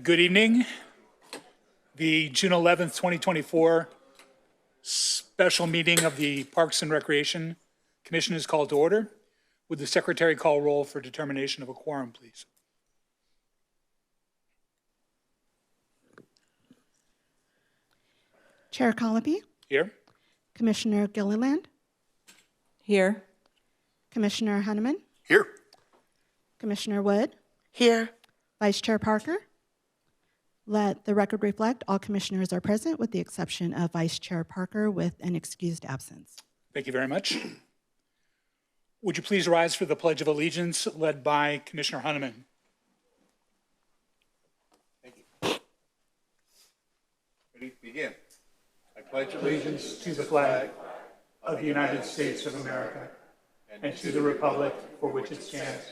Good evening. The June 11th, 2024 special meeting of the Parks and Recreation Commission is called to order. Would the secretary call roll for determination of a quorum, please? Chair Colopy, Here. Commissioner Gilliland, Here. Commissioner Hunneman, Here. Commissioner Wood, Here. Vice Chair Parker. Let the record reflect all commissioners are present with the exception of Vice Chair Parker with an excused absence. Thank you very much. Would you please rise for the Pledge of Allegiance led by Commissioner Hunneman? Thank you. Ready? Begin. I pledge allegiance To the flag of the United States of America and to the republic for which it stands,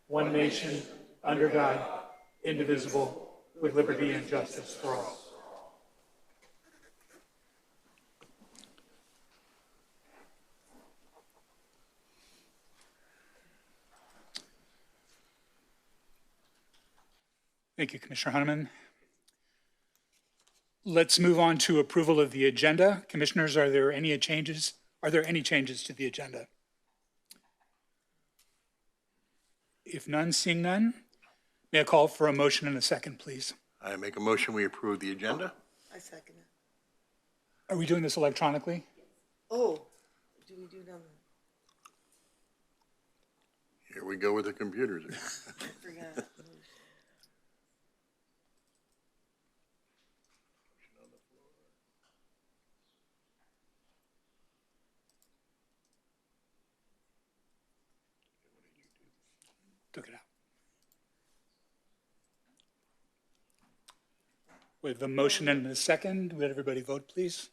one nation, under God, indivisible, with liberty and justice for all. Thank you, Commissioner Hunneman. Let's move on to approval of the agenda. Commissioners, are there any changes? Are there any changes to the agenda? If none, seeing none, may I call for a motion and a second, please? I make a motion we approve the agenda. I second it. Are we doing this electronically? Oh, do we do it on Here we go with the computers. the, I forgot. Took it out. With the motion and a second, would everybody vote, please?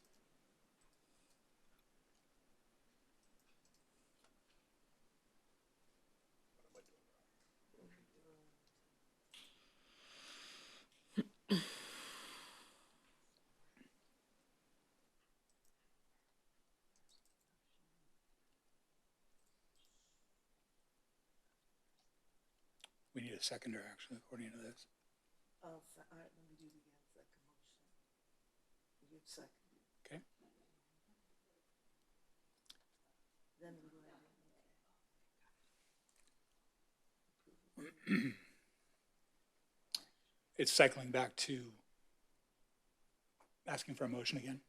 We need a seconder, actually, according to this. All right, let me do it again, second motion. You second. Okay. Then we go ahead. It's cycling back to asking for a motion again.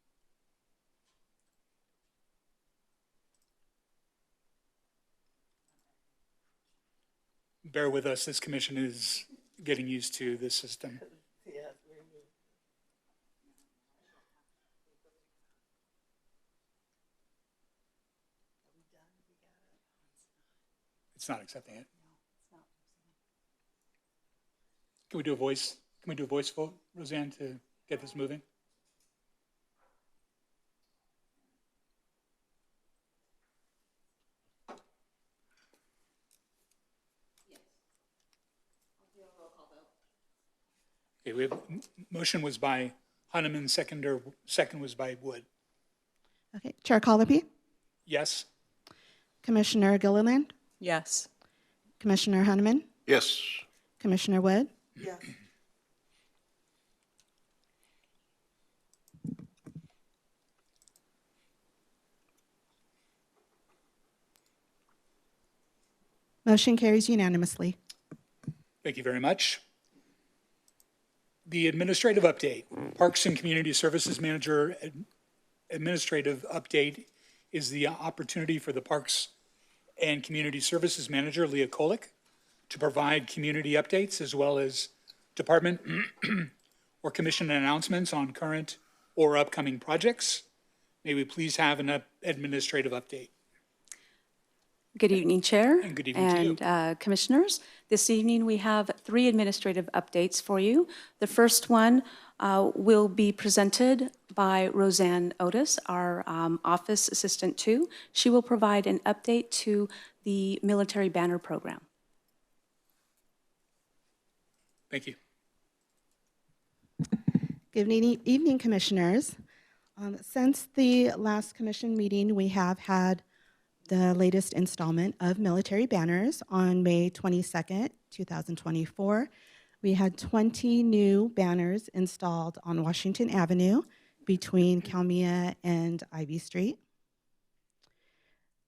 Bear with us, this commission is getting used to this system. Yeah, very good. Are we done? We got it? It's not accepting it. Can we do a voice? Can we do a voice vote, Roseanne, to get this moving? Okay, we have, motion was by Hunneman, second was by Wood. Okay, Chair Colopy, Yes? Commissioner Gilliland, Yes. Commissioner Hunneman, Yes. Commissioner Wood, Yeah. motion carries unanimously. Thank you very much. The administrative update, Parks and Community Services Manager administrative update is the opportunity for the Parks and Community Services Manager, Leah Kolick, to provide community updates as well as department or commission announcements on current or upcoming projects. May we please have an administrative update? Good evening, Chair. And good evening to you. And Commissioners. This evening, we have 3 administrative updates for you. The first one will be presented by Roseanne Otis, our Office Assistant 2. She will provide an update to the Military Banner Program. Thank you. Good evening, Commissioners. Since the last commission meeting, we have had the latest installment of Military Banners on May 22nd, 2024. We had 20 new banners installed on Washington Avenue between Kalmia and Ivy Street.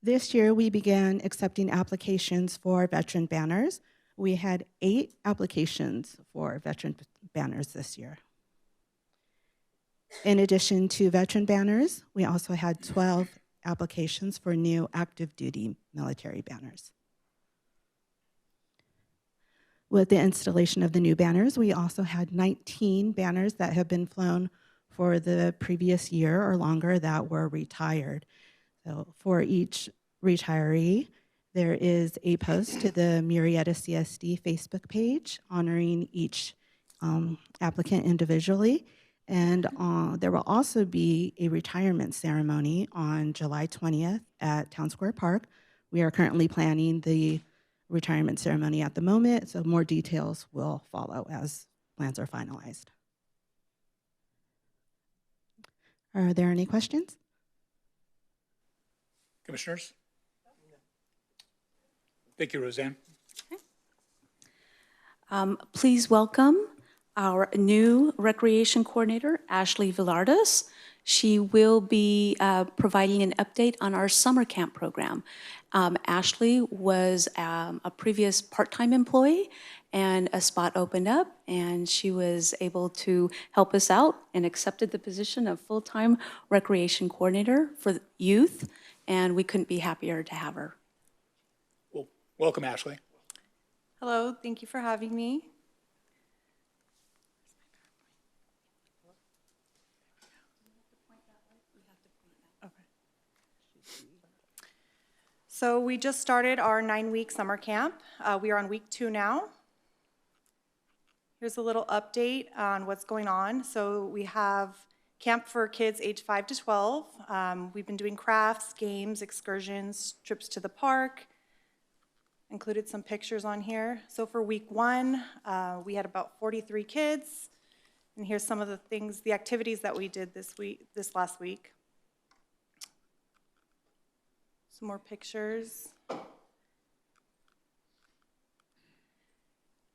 This year, we began accepting applications for veteran banners. We had 8 applications for veteran banners this year. In addition to veteran banners, we also had 12 applications for new active duty military banners. With the installation of the new banners, we also had 19 banners that have been flown for the previous year or longer that were retired. So for each retiree, there is a post to the Murrieta CSD Facebook page honoring each applicant individually. And there will also be a retirement ceremony on July 20th at Town Square Park. We are currently planning the retirement ceremony at the moment, so more details will follow as plans are finalized. Are there any questions? Commissioners? Thank you, Roseanne. Please welcome our new recreation coordinator, Ashley Villardas. She will be providing an update on our summer camp program. Ashley was a previous part-time employee, and a spot opened up, and she was able to help us out and accepted the position of full-time recreation coordinator for youth, and we couldn't be happier to have her. Well, welcome, Ashley. Hello, thank you for having me. So we just started our 9-week summer camp. We are on week 2 now. Here's a little update on what's going on. So we have camp for kids age 5 to 12. We've been doing crafts, games, excursions, trips to the park. Included some pictures on here. So for week 1, we had about 43 kids. And here's some of the things, the activities that we did this last week. Some more pictures.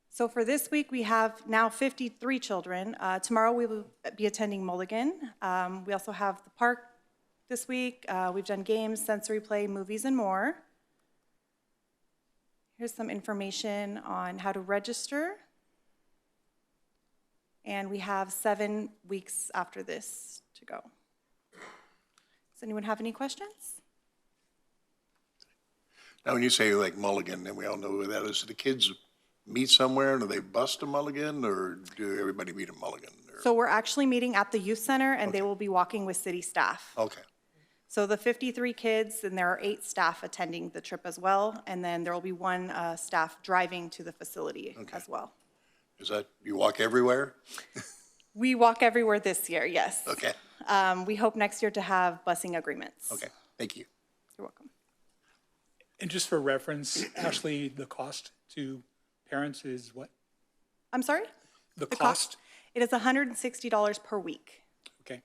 So for this week, we have now 53 children. Tomorrow we will be attending Mulligan. We also have the park this week. We've done games, sensory play, movies, and more. Here's some information on how to register. And we have 7 weeks after this to go. Does anyone have any questions? Now, when you say like Mulligan, and we all know who that is, do the kids meet somewhere, and do they bus to Mulligan, or do everybody meet at Mulligan? Or- So we're actually meeting at the youth center, and they will be walking with city staff. Okay, So the 53 kids, and there are 8 staff attending the trip as well, and then there will be 1 staff driving to the facility as well. is that, you walk everywhere? We walk everywhere this year, yes. Okay, We hope next year to have busing agreements. okay, thank you. You're welcome. And just for reference, Ashley, the cost to parents is what? I'm sorry? The The cost? It is $160 per week. Okay.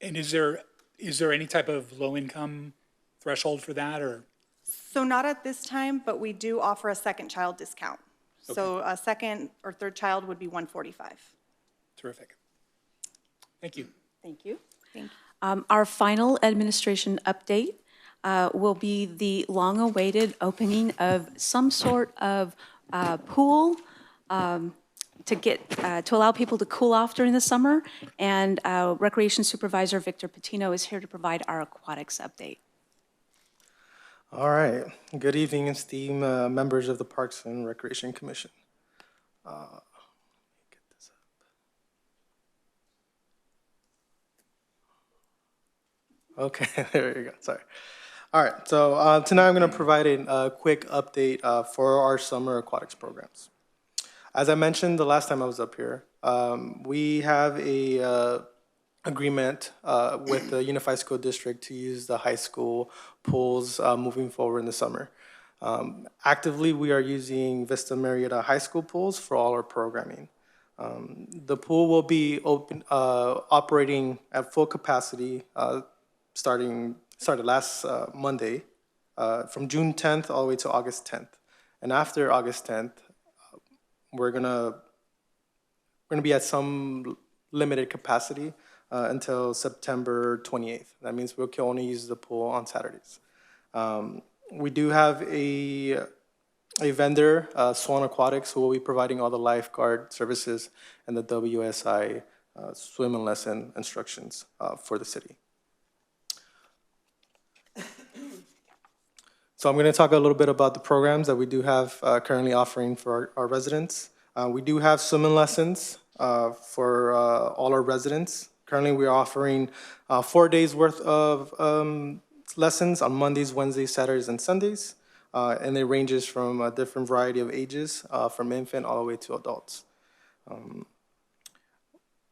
And is there any type of low-income threshold for that, or? So not at this time, but we do offer a second child discount. So a second or third child would be $145. Terrific. Thank you. Thank you. Thank you. Our final administration update will be the long-awaited opening of some sort of pool to allow people to cool off during the summer. And Recreation Supervisor Victor Patino is here to provide our aquatics update. All right. Good evening, esteemed members of the Parks and Recreation Commission. Get this up. Okay, there you go. Sorry. All right. So tonight I'm going to provide a quick update for our summer aquatics programs. As I mentioned the last time I was up here, we have a agreement with the Unified School District to use the high school pools moving forward in the summer. Actively, we are using Vista Murrieta High School pools for all our programming. The pool will be operating at full capacity started last Monday, from June 10th all the way to August 10th. And after August 10th, we're gonna be at some limited capacity until September 28th. That means we can only use the pool on Saturdays. We do have a vendor, Swan Aquatics, who will be providing all the lifeguard services and the WSI swim and lesson instructions for the city. So I'm going to talk a little bit about the programs that we do have currently offering for our residents. We do have swimming lessons for all our residents. Currently, we are offering 4 days worth of lessons on Mondays, Wednesdays, Saturdays, and Sundays. And it ranges from a different variety of ages, from infant all the way to adults.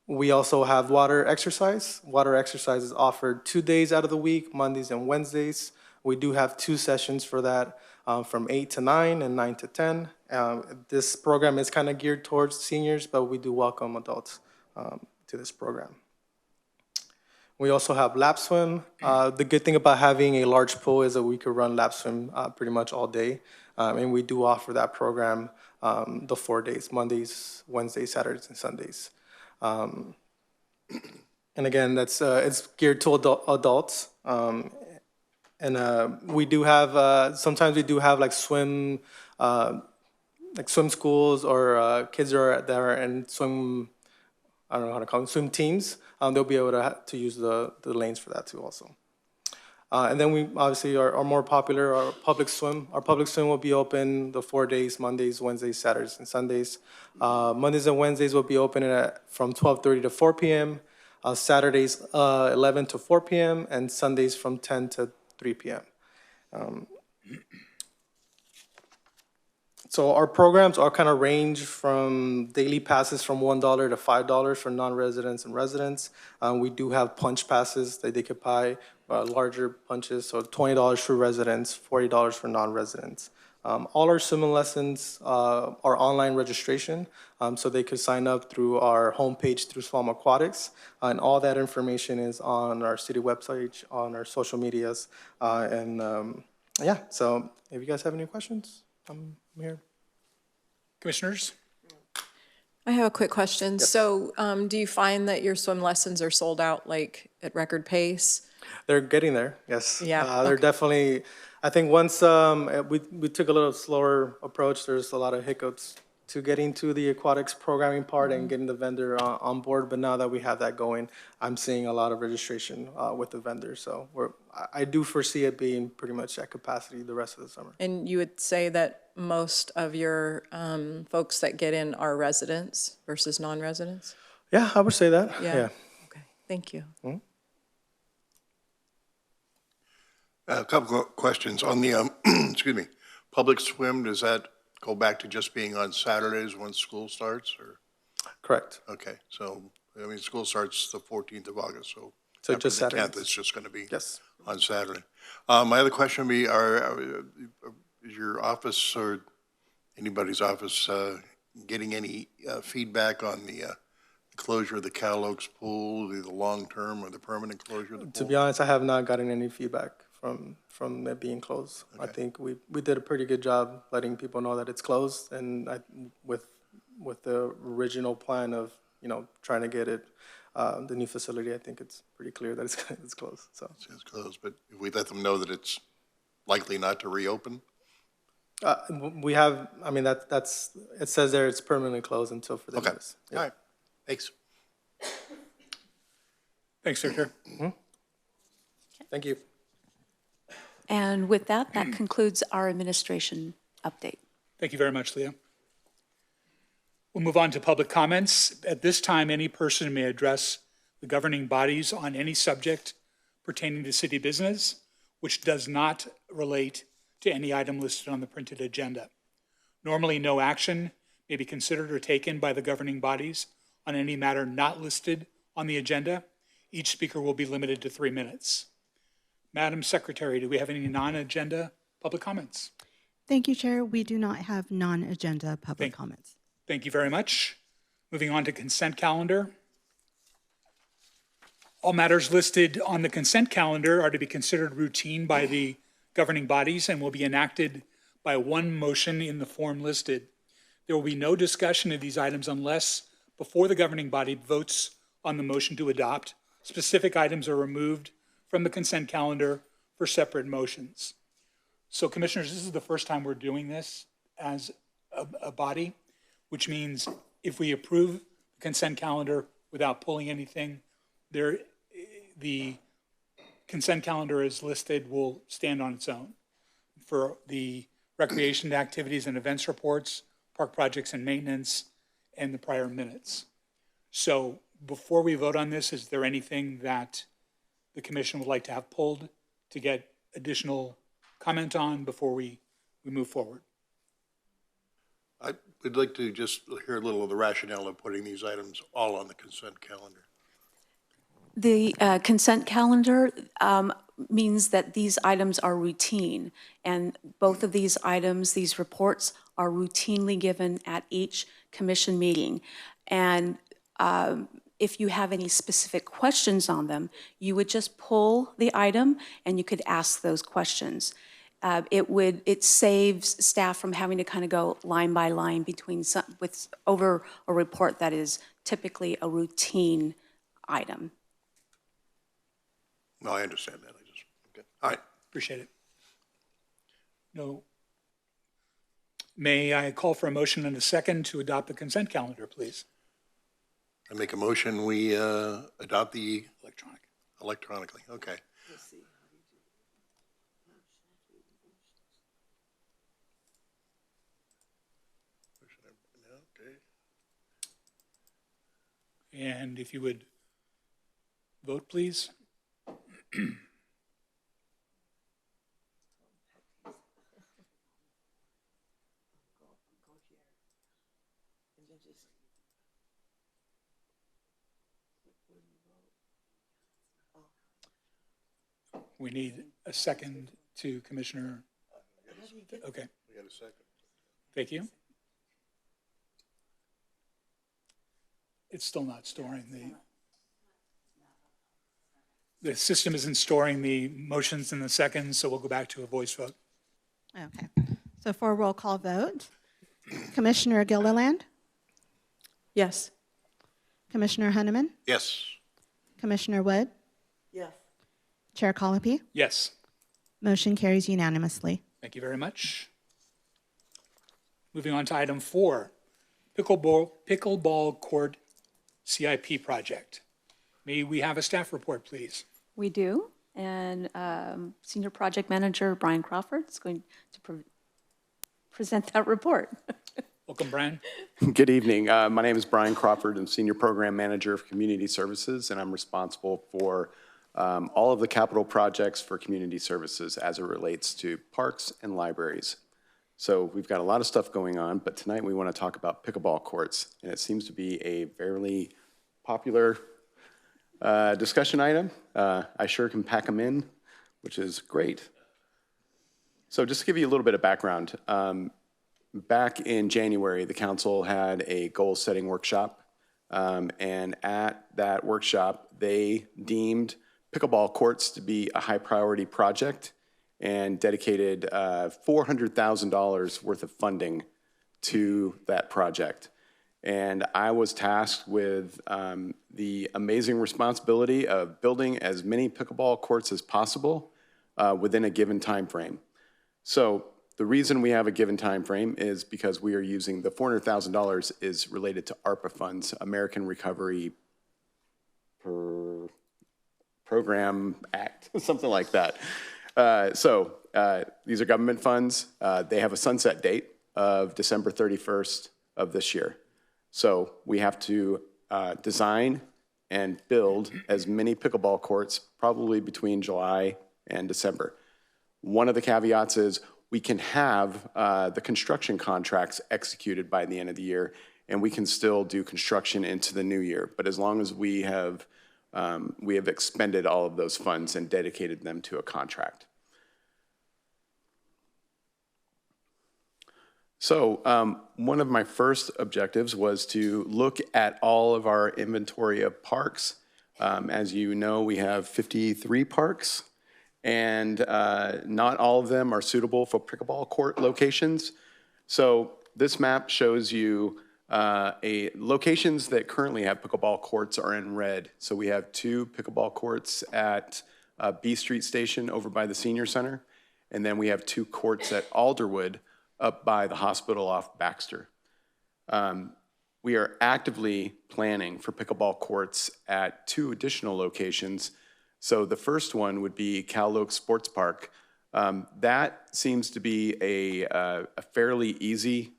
We also have water exercise. Water exercise is offered 2 days out of the week, Mondays and Wednesdays. We do have 2 sessions for that, from 8 to 9 and 9 to 10. This program is kind of geared towards seniors, but we do welcome adults to this program. We also have lap swim. The good thing about having a large pool is that we could run lap swim pretty much all day. And we do offer that program the 4 days, Mondays, Wednesdays, Saturdays, and Sundays. And again, it's geared to adults. We do have, sometimes we do have like swim schools or kids that are in swim, I don't know how to call them, swim teams. They'll be able to use the lanes for that too also. And then we obviously are more popular, our public swim. Our public swim will be open the 4 days, Mondays, Wednesdays, Saturdays, and Sundays. Mondays and Wednesdays will be open from 12:30 to 4 p.m., Saturdays 11 to 4 p.m., and Sundays from 10 to 3 p.m. So our programs are kind of range from daily passes from $1 to $5 for non-residents and residents. We do have punch passes that they could buy, larger punches, so $20 for residents, $40 for non-residents. All our swim lessons are online registration, so they could sign up through our homepage through Swan Aquatics, and all that information is on our city website, on our social medias, yeah. So if you guys have any questions, I'm here. Commissioners? I have a quick question. So do you find that your swim lessons are sold out like at record pace? They're getting there, yes. Yeah, They're okay. definitely, I think once we took a little slower approach, there's a lot of hiccups to getting to the aquatics programming part and getting the vendor on board. But now that we have that going, I'm seeing a lot of registration with the vendor. So I do foresee it being pretty much at capacity the rest of the summer. And you would say that most of your folks that get in are residents versus non-residents? Yeah, I would say that, yeah. Okay, thank you. A couple of questions on the, excuse me, public swim, does that go back to just being on Saturdays when school starts, or? Correct. Okay, so, I mean, school starts the 14th of August, so. So after just the 10th, Saturdays. it's just going to be Yes. on Saturday. My other question would be, is your office or anybody's office getting any feedback on the closure of the Cal Oaks pool, the long-term or the permanent closure of the pool? To be honest, I have not gotten any feedback from it being closed. I think we did a pretty good job letting people know that it's closed, and with the original plan of, trying to get it, the new facility, I think it's pretty clear that it's closed, so. It's closed, but if we let them know that it's likely not to reopen? We have, I mean, that's, it says there it's permanently closed until further Okay, notice. all right, thanks. Thanks, Director. Thank you. And with that, that concludes our administration update. Thank you very much, Leah. We'll move on to public comments. At this time, any person may address the governing bodies on any subject pertaining to city business, which does not relate to any item listed on the printed agenda. Normally, no action may be considered or taken by the governing bodies on any matter not listed on the agenda. Each speaker will be limited to 3 minutes. Madam Secretary, do we have any non-agenda public comments? Thank you, Chair. We do not have non-agenda public comments. Thank you very much. Moving on to consent calendar. All matters listed on the consent calendar are to be considered routine by the governing bodies and will be enacted by one motion in the form listed. There will be no discussion of these items unless, before the governing body votes on the motion to adopt, specific items are removed from the consent calendar for separate motions. So Commissioners, this is the first time we're doing this as a body, which means if we approve the consent calendar without pulling anything, the consent calendar as listed will stand on its own. For the recreation activities and events reports, park projects and maintenance, and the prior minutes. So before we vote on this, is there anything that the commission would like to have pulled to get additional comment on before we move forward? I would like to just hear a little of the rationale of putting these items all on the consent calendar. The consent calendar means that these items are routine, and both of these items, these reports, are routinely given at each commission meeting. And if you have any specific questions on them, you would just pull the item and you could ask those questions. It saves staff from having to kind of go line by line over a report that is typically a routine item. No, I understand that. Okay. All right. Appreciate it. No. May I call for a motion and a second to adopt the consent calendar, please? I make a motion, we adopt the electronically. Okay. And if you would vote, please. We need a second to Commissioner. Okay. We got a second. Thank you. It's still not storing the system isn't storing the motions in the seconds, so we'll go back to a voice vote. Okay. So for a roll call vote, Commissioner Gilliland, Yes. Commissioner Hunneman, Yes. Commissioner Wood, Yes. Chair Colopy, Yes, motion carries unanimously. thank you very much. Moving on to item 4, pickleball court CIP project. May we have a staff report, please? We do, and Senior Project Manager Brian Crawford is going to present that report. Welcome, Brian. Good evening. My name is Brian Crawford. I'm Senior Program Manager of Community Services, and I'm responsible for all of the capital projects for community services as it relates to parks and libraries. So we've got a lot of stuff going on, but tonight we want to talk about pickleball courts, and it seems to be a fairly popular discussion item. I sure can pack them in, which is great. So just to give you a little bit of background, back in January, the council had a goal-setting workshop, and at that workshop, they deemed pickleball courts to be a high-priority project and dedicated $400,000 worth of funding to that project. And I was tasked with the amazing responsibility of building as many pickleball courts as possible within a given time frame. So the reason we have a given time frame is because we are using the $400,000 is related to ARPA funds, American Recovery Program Act, something like that. These are government funds. They have a sunset date of December 31st of this year. So we have to design and build as many pickleball courts, probably between July and December. One of the caveats is we can have the construction contracts executed by the end of the year, and we can still do construction into the new year. But as long as we have expended all of those funds and dedicated them to a contract. So one of my first objectives was to look at all of our inventory of parks. As you know, we have 53 parks, and not all of them are suitable for pickleball court locations. So this map shows you locations that currently have pickleball courts are in red. So we have 2 pickleball courts at B Street Station over by the Senior Center. And then we have 2 courts at Alderwood up by the hospital off Baxter. We are actively planning for pickleball courts at 2 additional locations. So the first one would be Cal Oaks Sports Park. That seems to be a fairly easy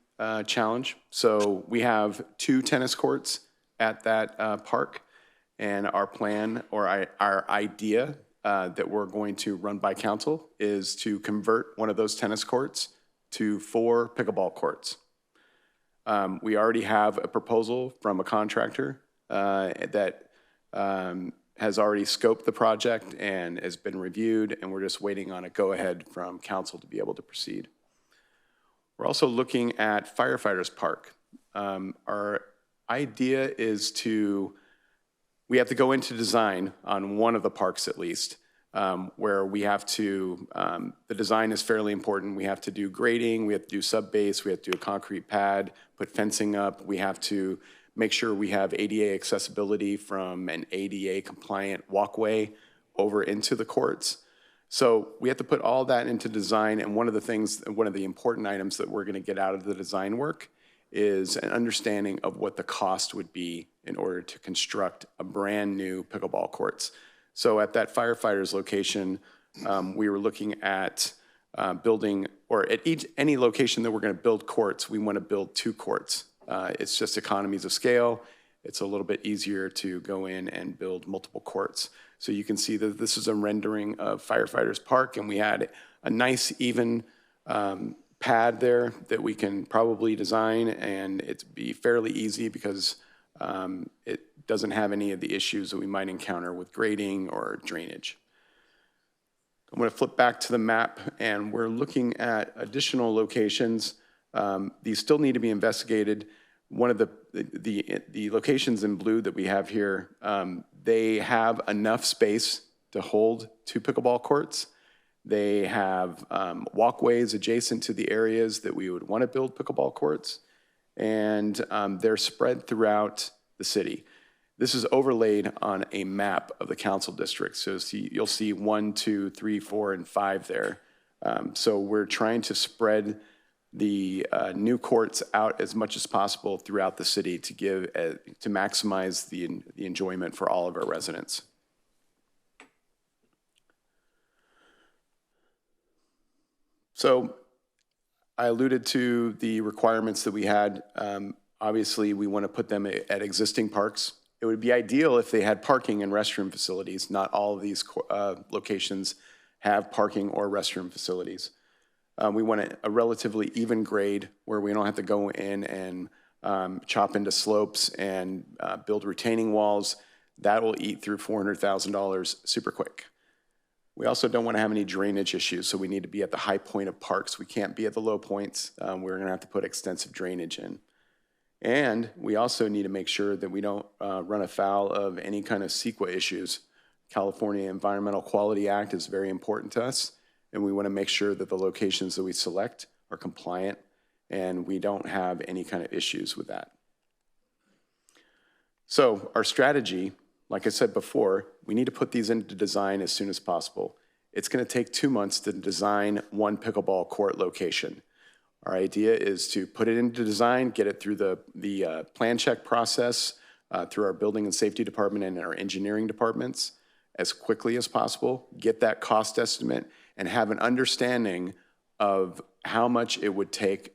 challenge. So we have 2 tennis courts at that park, and our plan or our idea that we're going to run by council is to convert one of those tennis courts to 4 pickleball courts. We already have a proposal from a contractor that has already scoped the project and has been reviewed, and we're just waiting on a go-ahead from council to be able to proceed. We're also looking at Firefighters Park. Our idea is we have to go into design on one of the parks at least, where we have to, the design is fairly important. We have to do grading, we have to do sub-base, we have to do a concrete pad, put fencing up, we have to make sure we have ADA accessibility from an ADA compliant walkway over into the courts. So we have to put all that into design, and one of the important items that we're gonna get out of the design work is an understanding of what the cost would be in order to construct a brand new pickleball courts. So at that firefighters location, we were looking at building, or at any location that we're gonna build courts, we wanna build 2 courts. It's just economies of scale. It's a little bit easier to go in and build multiple courts. So you can see that this is a rendering of Firefighters Park, and we had a nice even pad there that we can probably design, and it'd be fairly easy because it doesn't have any of the issues that we might encounter with grading or drainage. I'm going to flip back to the map, and we're looking at additional locations. These still need to be investigated. One of the locations in blue that we have here, they have enough space to hold 2 pickleball courts. They have walkways adjacent to the areas that we would want to build pickleball courts, and they're spread throughout the city. This is overlaid on a map of the council district. So you'll see 1, 2, 3, 4, and 5 there. So we're trying to spread the new courts out as much as possible throughout the city to maximize the enjoyment for all of our residents. So I alluded to the requirements that we had. Obviously, we want to put them at existing parks. It would be ideal if they had parking and restroom facilities. Not all of these locations have parking or restroom facilities. We want a relatively even grade where we don't have to go in and chop into slopes and build retaining walls. That will eat through $400,000 super quick. We also don't want to have any drainage issues, so we need to be at the high point of parks. We can't be at the low points. We're going to have to put extensive drainage in. And we also need to make sure that we don't run afoul of any kind of CEQA issues. California Environmental Quality Act is very important to us, and we want to make sure that the locations that we select are compliant and we don't have any kind of issues with that. So our strategy, like I said before, we need to put these into design as soon as possible. It's going to take 2 months to design 1 pickleball court location. Our idea is to put it into design, get it through the plan check process, through our building and safety department and our engineering departments as quickly as possible, get that cost estimate, and have an understanding of how much it would take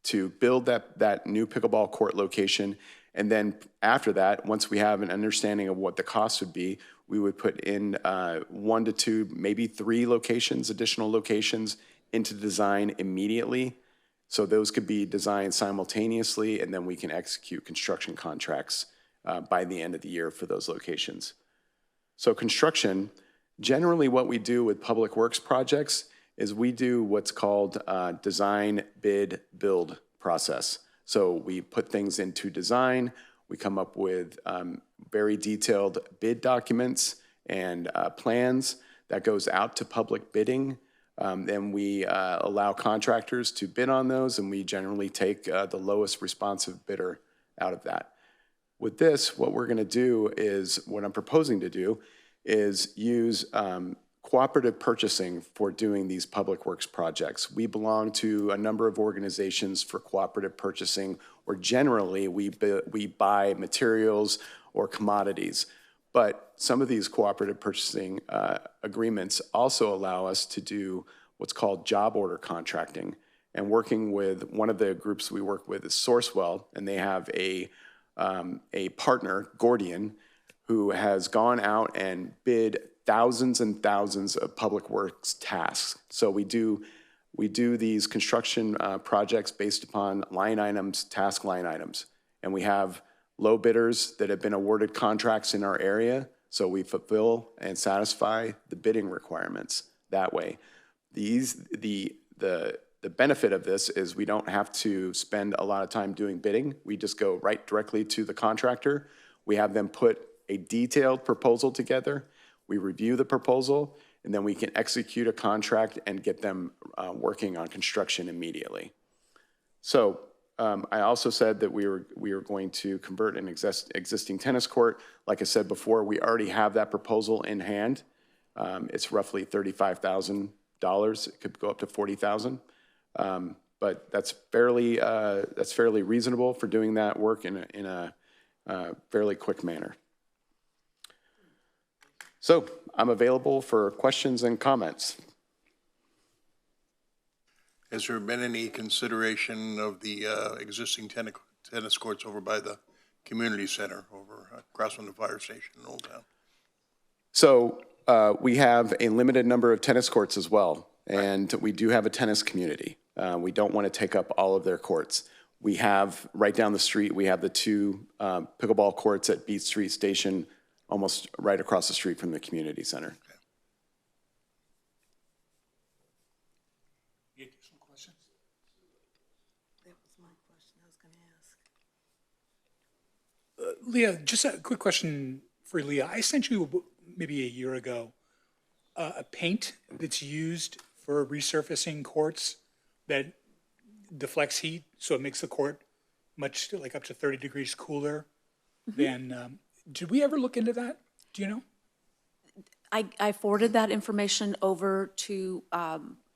to build that new pickleball court location. And then after that, once we have an understanding of what the cost would be, we would put in 1 to 2, maybe 3 locations, additional locations into design immediately. So those could be designed simultaneously, and then we can execute construction contracts by the end of the year for those locations. So construction, generally what we do with public works projects is we do what's called design, bid, build process. So we put things into design, we come up with very detailed bid documents and plans that goes out to public bidding. Then we allow contractors to bid on those, and we generally take the lowest responsive bidder out of that. With this, what we're going to do is, what I'm proposing to do is use cooperative purchasing for doing these public works projects. We belong to a number of organizations for cooperative purchasing, or generally we buy materials or commodities. But some of these cooperative purchasing agreements also allow us to do what's called job order contracting. And working with one of the groups we work with is Sourcewell, and they have a partner, Gordian, who has gone out and bid thousands and thousands of public works tasks. So we do these construction projects based upon line items, task line items. And we have low bidders that have been awarded contracts in our area, so we fulfill and satisfy the bidding requirements that way. The benefit of this is we don't have to spend a lot of time doing bidding. We just go right directly to the contractor. We have them put a detailed proposal together. We review the proposal, and then we can execute a contract and get them working on construction immediately. So I also said that we were going to convert an existing tennis court. Like I said before, we already have that proposal in hand. It's roughly $35,000. It could go up to $40,000. But that's fairly reasonable for doing that work in a fairly quick manner. So I'm available for questions and comments. Has there been any consideration of the existing tennis courts over by the community center over across from the fire station in Old Town? So we have a limited number of tennis courts as well, and we do have a tennis community. We don't want to take up all of their courts. We have, right down the street, we have the two pickleball courts at Beat Street Station, almost right across the street from the community center. Any additional questions? That was my question I was gonna ask. Leah, just a quick question for Leah. I sent you maybe a year ago a paint that's used for resurfacing courts that deflects heat, so it makes the court much, like up to 30 degrees cooler than, did we ever look into that? Do you know? I forwarded that information over to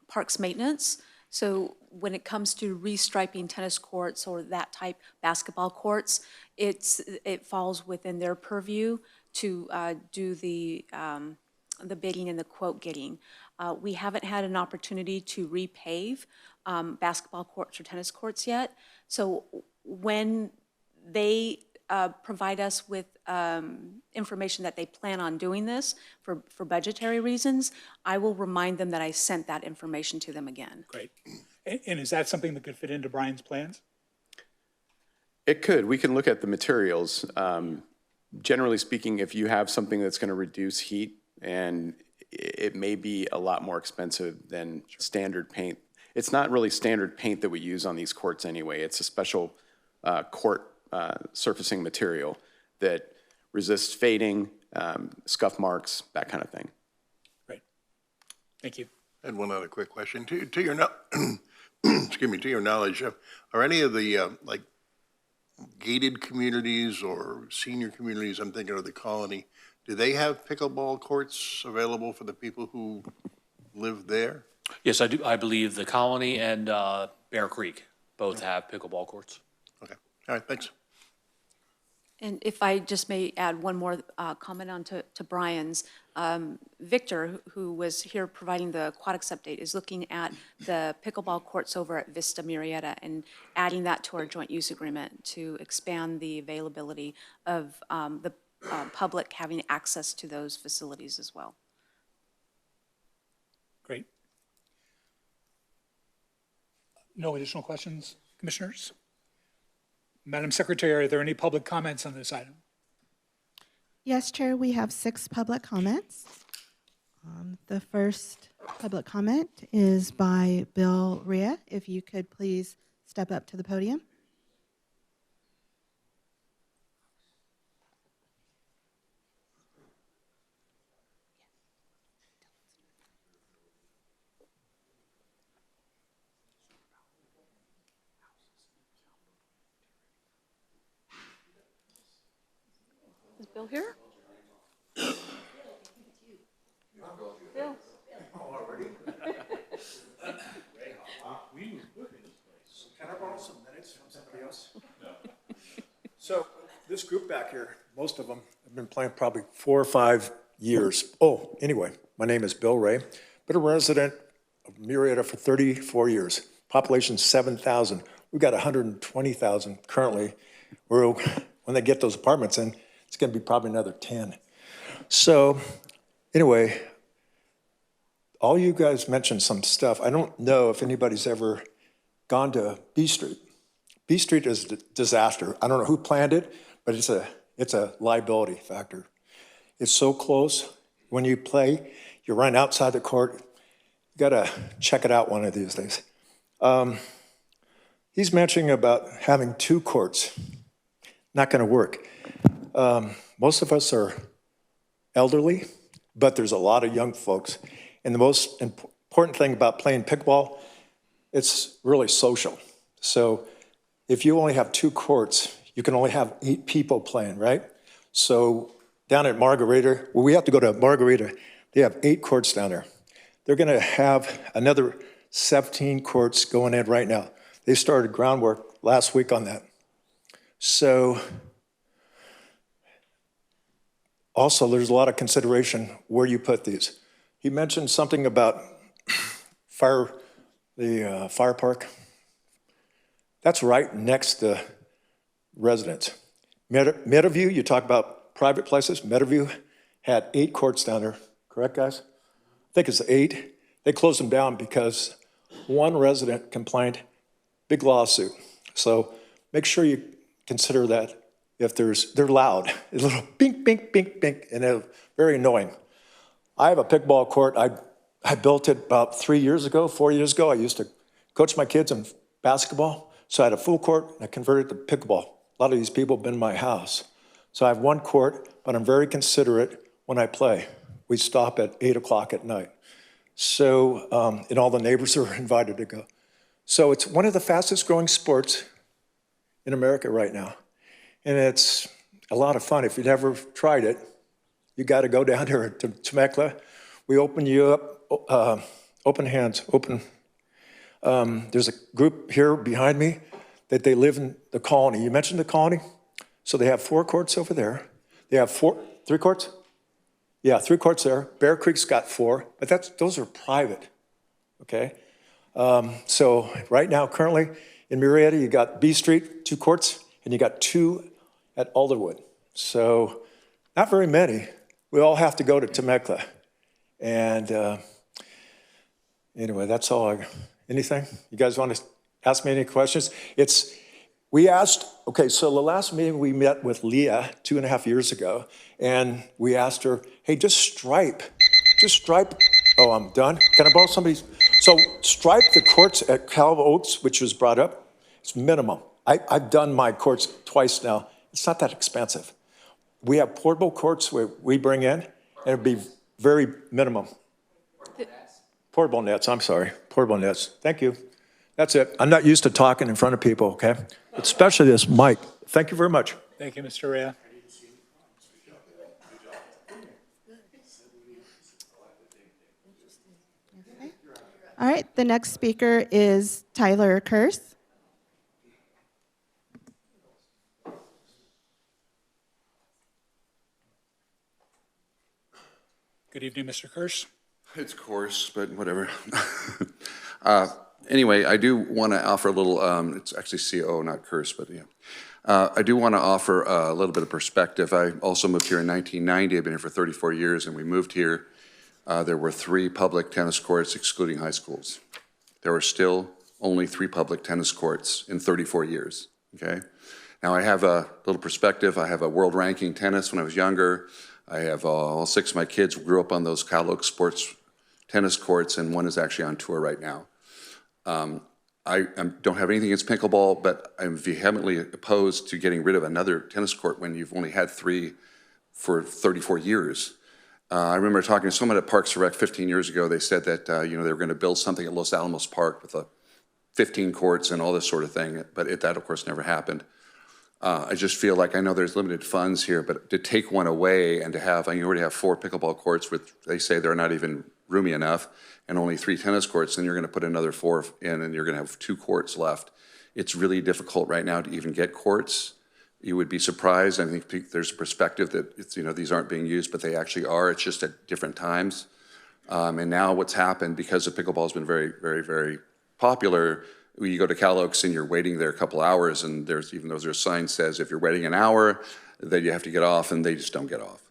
Parks Maintenance. So when it comes to restriping tennis courts or that type basketball courts, it falls within their purview to do the bidding and the quote getting. We haven't had an opportunity to repave basketball courts or tennis courts yet. So when they provide us with information that they plan on doing this for budgetary reasons, I will remind them that I sent that information to them again. Great. And is that something that could fit into Brian's plans? It could. We can look at the materials. Generally speaking, if you have something that's going to reduce heat, and it may be a lot more expensive than standard paint. It's not really standard paint that we use on these courts anyway. It's a special court surfacing material that resists fading, scuff marks, that kind of thing. Great. Thank you. I had one other quick question. To your excuse me, to your knowledge, are any of the like gated communities or senior communities, I'm thinking of the Colony, do they have pickleball courts available for the people who live there? Yes, I do. I believe the Colony and Bear Creek both have pickleball courts. Okay. All right. Thanks. And if I just may add one more comment on to Brian's, Victor, who was here providing the aquatics update, is looking at the pickleball courts over at Vista Murrieta and adding that to our joint use agreement to expand the availability of the public having access to those facilities as well. Great. No additional questions, commissioners? Madam Secretary, are there any public comments on this item? Yes, Chair, we have 6 public comments. The first public comment is by Bill Rhea. If you could please step up to the podium. Is Bill here? Bill? Can I borrow some minutes from somebody else? So this group back here, most of them have been playing probably 4 or 5 years. Oh, anyway, my name is Bill Ray. Been a resident of Murrieta for 34 years. Population 7,000. We've got 120,000 currently. When they get those apartments in, it's going to be probably another 10. So anyway, all you guys mentioned some stuff. I don't know if anybody's ever gone to B Street. B Street is a disaster. I don't know who planned it, but it's a liability factor. It's so close. When you play, you're right outside the court. You gotta check it out one of these days. He's mentioning about having 2 courts. Not gonna work. Most of us are elderly, but there's a lot of young folks. And the most important thing about playing pickleball, it's really social. So if you only have 2 courts, you can only have 8 people playing, right? So down at Margarita, well, we have to go to Margarita. They have 8 courts down there. They're gonna have another 17 courts going in right now. They started groundwork last week on that. So also, there's a lot of consideration where you put these. He mentioned something about fire park. That's right next to residence. Meadowview, you talk about private places. Meadowview had 8 courts down there, correct, guys? I think it's 8. They closed them down because one resident complained, big lawsuit. So make sure you consider that if they're loud, a little bink, bink, bink, bink, and they're very annoying. I have a pickleball court. I built it about 4 years ago. I used to coach my kids in basketball. So I had a full court and I converted it to pickleball. A lot of these people have been in my house. So I have 1 court, but I'm very considerate when I play. We stop at 8 o'clock at night. So, and all the neighbors are invited to go. So it's one of the fastest growing sports in America right now. And it's a lot of fun. If you've never tried it, you got to go down there to Temecula. We open you up, open hands, open. There's a group here behind me that they live in the Colony. You mentioned the Colony? So they have 4 courts over there. They have 3 courts? Yeah, 3 courts there. Bear Creek's got 4, but those are private, okay? So right now, currently in Murrieta, you got B Street, 2 courts, and you got 2 at Alderwood. So not very many. We all have to go to Temecula. And anyway, that's all. Anything? You guys want to ask me any questions? Okay, so the last meeting we met with Leah 2.5 years ago, and we asked her, hey, just stripe. Oh, I'm done. Can I borrow somebody's? So stripe the courts at Cal Oaks, which was brought up. It's minimum. I've done my courts twice now. It's not that expensive. We have portable courts where we bring in, and it'd be very minimum. Portable nets, I'm sorry. Portable nets. Thank you. That's it. I'm not used to talking in front of people, okay? Especially this mic. Thank you very much. Thank you, Mr. Rea. All right, the next speaker is Tyler Kearse. Good evening, Mr. Kearse. It's coarse, but whatever. Anyway, I do want to offer a little, it's actually CO, not curse, but yeah. I do want to offer a little bit of perspective. I also moved here in 1990. I've been here for 34 years, and we moved here. There were 3 public tennis courts, excluding high schools. There were still only 3 public tennis courts in 34 years, okay? Now, I have a little perspective. I have a world ranking tennis when I was younger. I have all 6 of my kids grew up on those Cal Oaks sports tennis courts, and one is actually on tour right now. I don't have anything against pickleball, but I'm vehemently opposed to getting rid of another tennis court when you've only had 3 for 34 years. I remember talking to someone at Parks and Rec 15 years ago. They said that they were going to build something at Los Alamos Park with 15 courts and all this sort of thing, but that, of course, never happened. I just feel like, I know there's limited funds here, but to take one away and to have, you already have 4 pickleball courts with, they say they're not even roomy enough, and only 3 tennis courts, then you're going to put another 4 in, and you're going to have 2 courts left. It's really difficult right now to even get courts. You would be surprised. I think there's a perspective that it's, these aren't being used, but they actually are. It's just at different times. And now what's happened, because the pickleball has been very, very, very popular, you go to Cal Oaks and you're waiting there a couple hours, and there's, even though there's a sign says if you're waiting an hour, that you have to get off, and they just don't get off.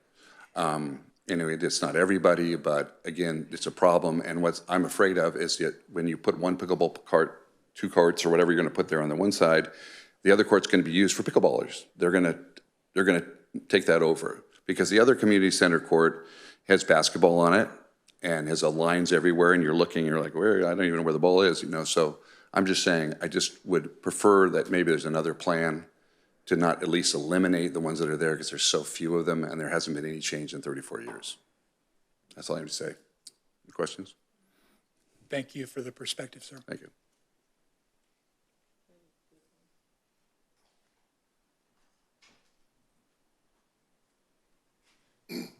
Anyway, it's not everybody, but again, it's a problem. And what I'm afraid of is that when you put one pickleball court, 2 courts, or whatever you're going to put there on the one side, the other court's going to be used for pickleballers. They're going to take that over, because the other community center court has basketball on it and has lines everywhere, and you're looking, you're like, where? I don't even know where the ball is, So I'm just saying, I just would prefer that maybe there's another plan to not at least eliminate the ones that are there, because there's so few of them, and there hasn't been any change in 34 years. That's all I have to say. Any questions? Thank you for the perspective, sir. Thank you.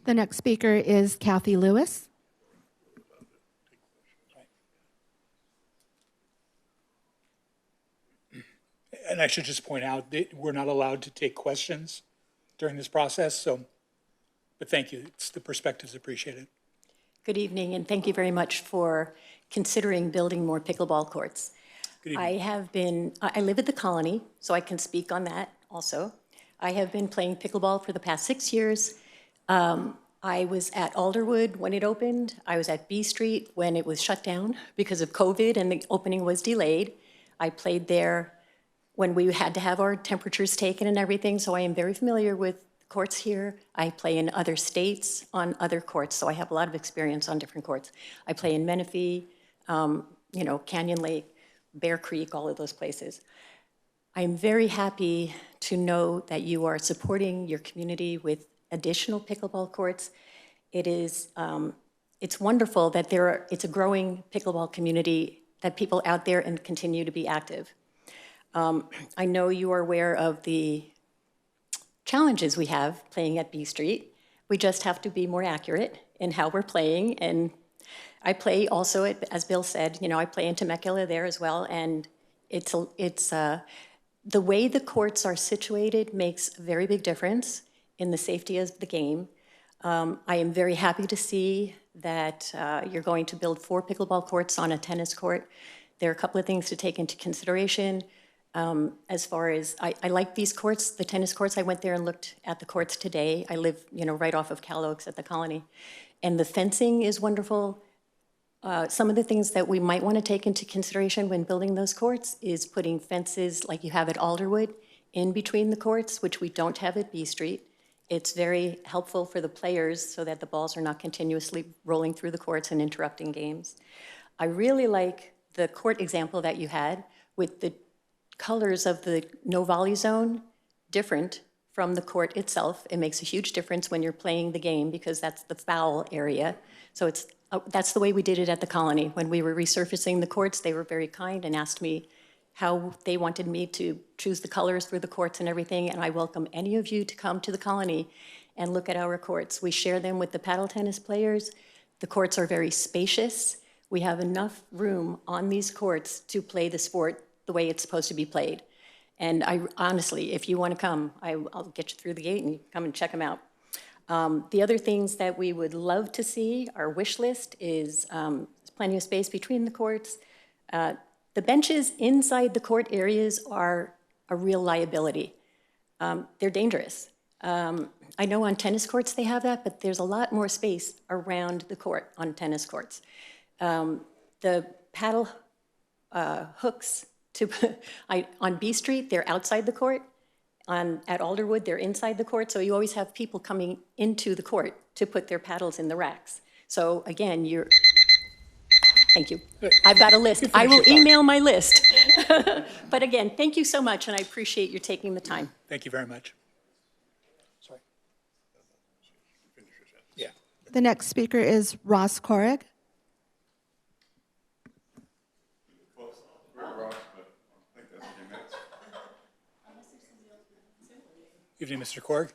The next speaker is Kathy Lewis. And I should just point out that we're not allowed to take questions during this process, but thank you. The perspective's appreciated. Good evening, and thank you very much for considering building more pickleball courts. Good evening. I live at the Colony, so I can speak on that also. I have been playing pickleball for the past 6 years. I was at Alderwood when it opened. I was at B Street when it was shut down because of COVID and the opening was delayed. I played there when we had to have our temperatures taken and everything, so I am very familiar with courts here. I play in other states on other courts, so I have a lot of experience on different courts. I play in Menifee, Canyon Lake, Bear Creek, all of those places. I am very happy to know that you are supporting your community with additional pickleball courts. It's wonderful that it's a growing pickleball community, that people out there and continue to be active. I know you are aware of the challenges we have playing at B Street. We just have to be more accurate in how we're playing. And I play also, as Bill said, I play in Temecula there as well. And the way the courts are situated makes a very big difference in the safety of the game. I am very happy to see that you're going to build 4 pickleball courts on a tennis court. There are a couple of things to take into consideration. As far as, I like these courts, the tennis courts. I went there and looked at the courts today. I live, right off of Cal Oaks at the Colony. And the fencing is wonderful. Some of the things that we might want to take into consideration when building those courts is putting fences like you have at Alderwood in between the courts, which we don't have at B Street. It's very helpful for the players so that the balls are not continuously rolling through the courts and interrupting games. I really like the court example that you had with the colors of the no volley zone different from the court itself. It makes a huge difference when you're playing the game because that's the foul area. So that's the way we did it at the Colony. When we were resurfacing the courts, they were very kind and asked me how they wanted me to choose the colors for the courts and everything, and I welcome any of you to come to the Colony and look at our courts. We share them with the paddle tennis players. The courts are very spacious. We have enough room on these courts to play the sport the way it's supposed to be played. And honestly, if you want to come, I'll get you through the gate and you can come and check them out. The other things that we would love to see, our wish list is plenty of space between the courts. The benches inside the court areas are a real liability. They're dangerous. I know on tennis courts they have that, but there's a lot more space around the court on tennis courts. The paddle hooks on B Street, they're outside the court. At Alderwood, they're inside the court, so you always have people coming into the court to put their paddles in the racks. So again, thank you. I've got a list. I will email my list. But again, thank you so much, and I appreciate you taking the time. Thank you very much. Sorry. Yeah. The next speaker is Ross Corrig. Evening, Mr. Korg.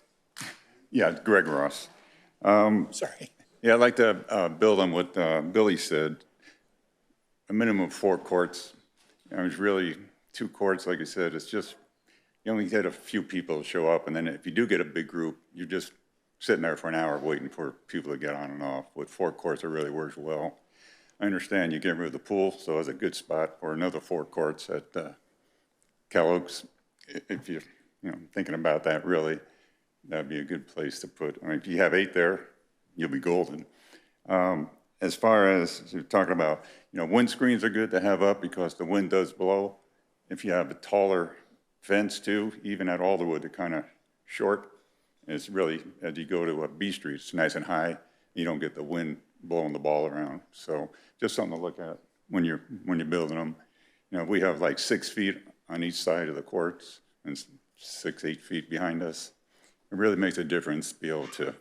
Yeah, Greg Ross. Sorry. Yeah, I'd like to build on what Billy said. A minimum of 4 courts. It's really 2 courts, like I said, it's just, you only get a few people to show up, and then if you do get a big group, you're just sitting there for an hour waiting for people to get on and off. With 4 courts, it really works well. I understand you get rid of the pool, so it's a good spot for another 4 courts at Cal Oaks. If you're thinking about that, really, that'd be a good place to put. I mean, if you have 8 there, you'll be golden. As far as you're talking about, windscreens are good to have up because the wind does blow. If you have a taller fence too, even at Alderwood, they're kind of short. It's really, as you go to B Street, it's nice and high. You don't get the wind blowing the ball around. So just something to look at when you're building them. We have like 6 feet on each side of the courts and 6, 8 feet behind us. It really makes a difference to be able to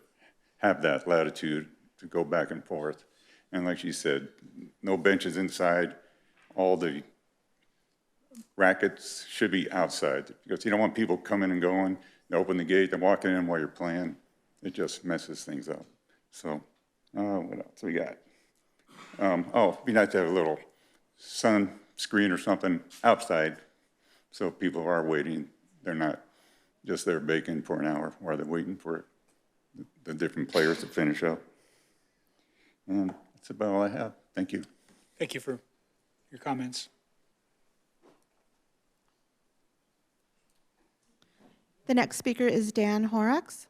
have that latitude to go back and forth. And like she said, no benches inside. All the rackets should be outside because you don't want people coming and going. They open the gate, they're walking in while you're playing. It just messes things up. So what else we got? It'd be nice to have a little sun screen or something outside so people are waiting. They're not just there baking for an hour while they're waiting for the different players to finish up. And that's about all I have. Thank you. Thank you for your comments. The next speaker is Dan Horax.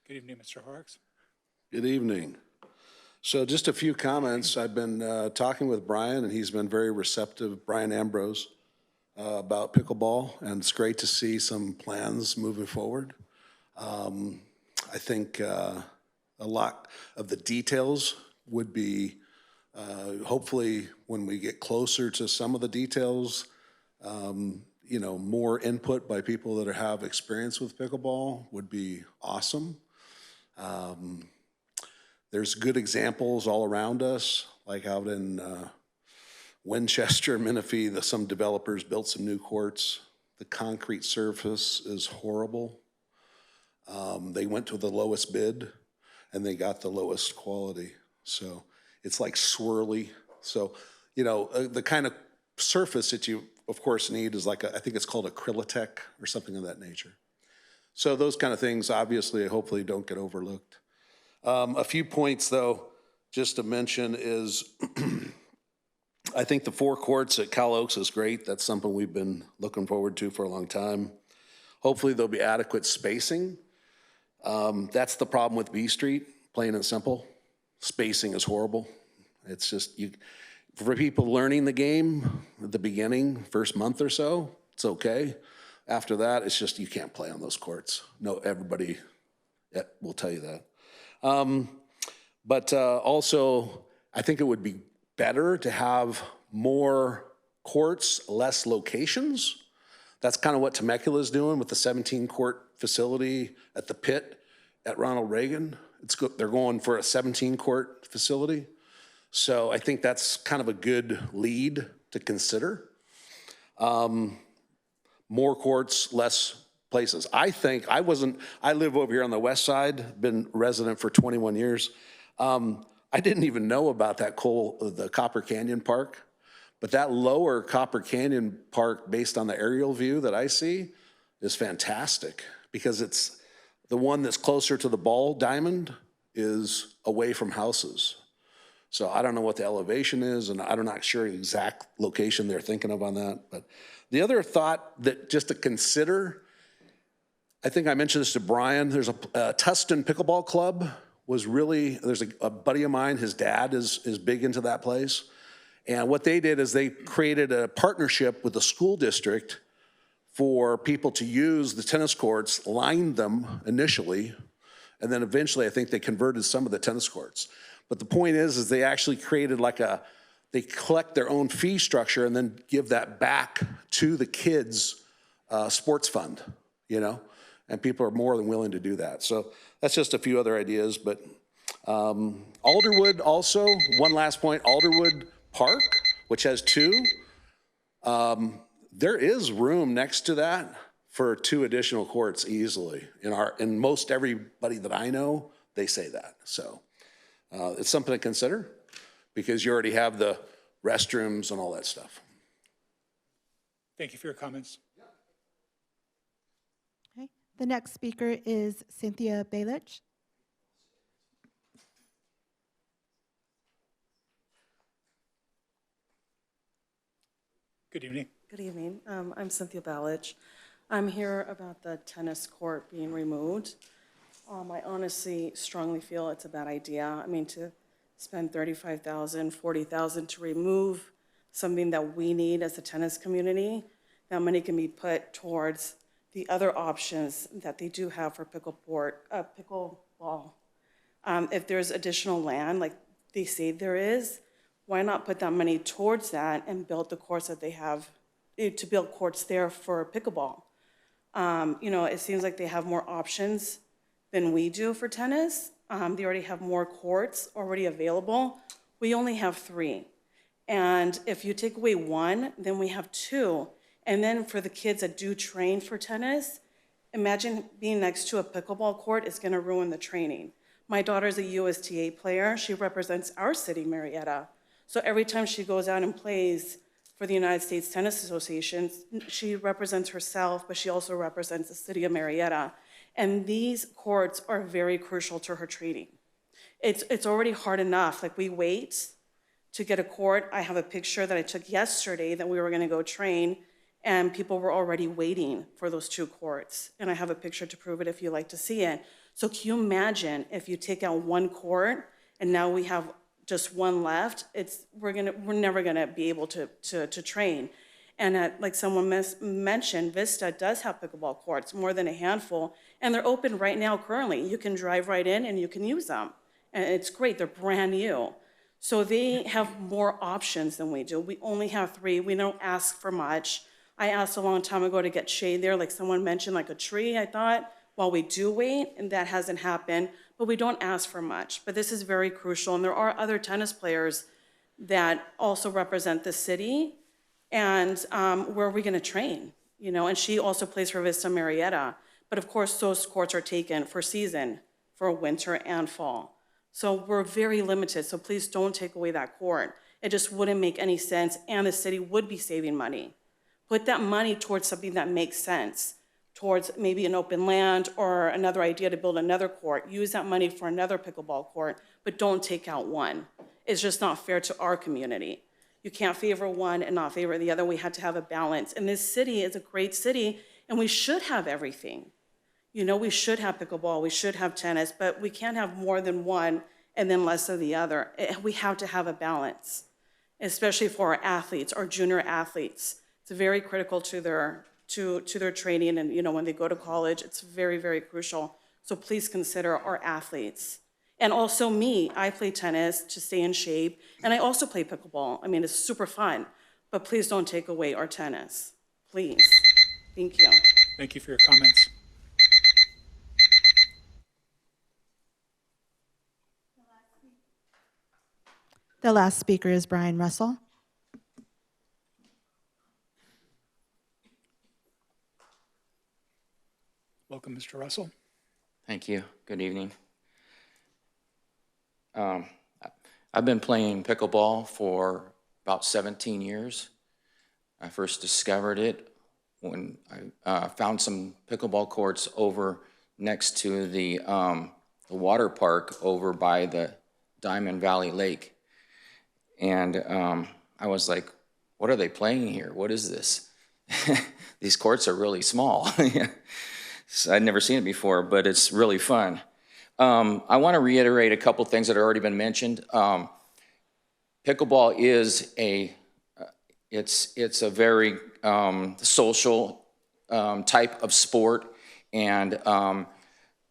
Good evening, Mr. Horrocks. Good evening. So just a few comments. I've been talking with Brian, and he's been very receptive, Brian Ambrose, about pickleball, and it's great to see some plans moving forward. I think a lot of the details would be, hopefully, when we get closer to some of the details, more input by people that have experience with pickleball would be awesome. There's good examples all around us, like out in Winchester, Menifee, some developers built some new courts. The concrete surface is horrible. They went to the lowest bid and they got the lowest quality. So it's like swirly. So, the kind of surface that you, of course, need is like, I think it's called Acrylitech or something of that nature. So those kind of things, obviously, hopefully don't get overlooked. A few points, though, just to mention is I think the 4 courts at Cal Oaks is great. That's something we've been looking forward to for a long time. Hopefully there'll be adequate spacing. That's the problem with B Street, plain and simple. Spacing is horrible. It's just, for people learning the game at the beginning, first month or so, it's okay. After that, it's just you can't play on those courts. No, everybody will tell you that. But also, I think it would be better to have more courts, less locations. That's kind of what Temecula is doing with the 17-court facility at the pit at Ronald Reagan. They're going for a 17-court facility. So I think that's kind of a good lead to consider. More courts, less places. I think I live over here on the west side, been resident for 21 years. I didn't even know about the Copper Canyon Park, but that lower Copper Canyon Park, based on the aerial view that I see, is fantastic because it's the one that's closer to the ball diamond is away from houses. So I don't know what the elevation is, and I'm not sure the exact location they're thinking of on that. But the other thought that just to consider, I think I mentioned this to Brian, there's a Tustin Pickleball Club there's a buddy of mine, his dad is big into that place. And what they did is they created a partnership with the school district for people to use the tennis courts, lined them initially, and then eventually I think they converted some of the tennis courts. But the point is they actually created they collect their own fee structure and then give that back to the kids sports fund, you know? And people are more than willing to do that. So that's just a few other ideas, but Alderwood also, one last point, Alderwood Park, which has 2, there is room next to that for 2 additional courts easily. In most everybody that I know, they say that. So it's something to consider because you already have the restrooms and all that stuff. Thank you for your comments. Okay. The next speaker is Cynthia Balich. Good evening. Good evening. I'm Cynthia Balich. I'm here about the tennis court being removed. I honestly strongly feel it's a bad idea. I mean, to spend $35,000, $40,000 to remove something that we need as a tennis community, that money can be put towards the other options that they do have for pickleball. If there's additional land, like they say there is, why not put that money towards that and build the courts that they have, to build courts there for pickleball? You know, it seems like they have more options than we do for tennis. They already have more courts already available. We only have 3. And if you take away 1, then we have 2. And then for the kids that do train for tennis, imagine being next to a pickleball court is gonna ruin the training. My daughter's a USTA player. She represents our city, Marietta. So every time she goes out and plays for the United States Tennis Association, she represents herself, but she also represents the city of Marietta. And these courts are very crucial to her training. It's already hard enough, like we wait to get a court. I have a picture that I took yesterday that we were gonna go train, and people were already waiting for those 2 courts. And I have a picture to prove it if you'd like to see it. So can you imagine if you take out 1 court and now we have just 1 left? We're never gonna be able to train. And like someone mentioned, Vista does have pickleball courts, more than a handful, and they're open right now currently. You can drive right in and you can use them. And it's great, they're brand new. So they have more options than we do. We only have 3, we don't ask for much. I asked a long time ago to get shade there, like someone mentioned, like a tree, I thought, while we do wait, and that hasn't happened, but we don't ask for much. But this is very crucial, and there are other tennis players that also represent the city, and where are we gonna train? You know, and she also plays for Vista Marietta. But of course, those courts are taken for season, for winter and fall. So we're very limited, so please don't take away that court. It just wouldn't make any sense, and the city would be saving money. Put that money towards something that makes sense, towards maybe an open land or another idea to build another court. Use that money for another pickleball court, but don't take out 1. It's just not fair to our community. You can't favor one and not favor the other. We had to have a balance. And this city is a great city, and we should have everything. You know, we should have pickleball, we should have tennis, but we can't have more than one and then less of the other. We have to have a balance, especially for our athletes, our junior athletes. It's very critical to their training, and you know, when they go to college, it's very, very crucial. So please consider our athletes. And also me, I play tennis to stay in shape, and I also play pickleball. I mean, it's super fun, but please don't take away our tennis, please. Thank you. Thank you for your comments. The last speaker is Brian Russell. Welcome, Mr. Russell. Thank you. Good evening. I've been playing pickleball for about 17 years. I first discovered it when I found some pickleball courts over next to the water park over by the Diamond Valley Lake. And I was like, what are they playing here? What is this? These courts are really small. So I'd never seen it before, but it's really fun. I want to reiterate a couple things that have already been mentioned. Pickleball is it's a very social type of sport, and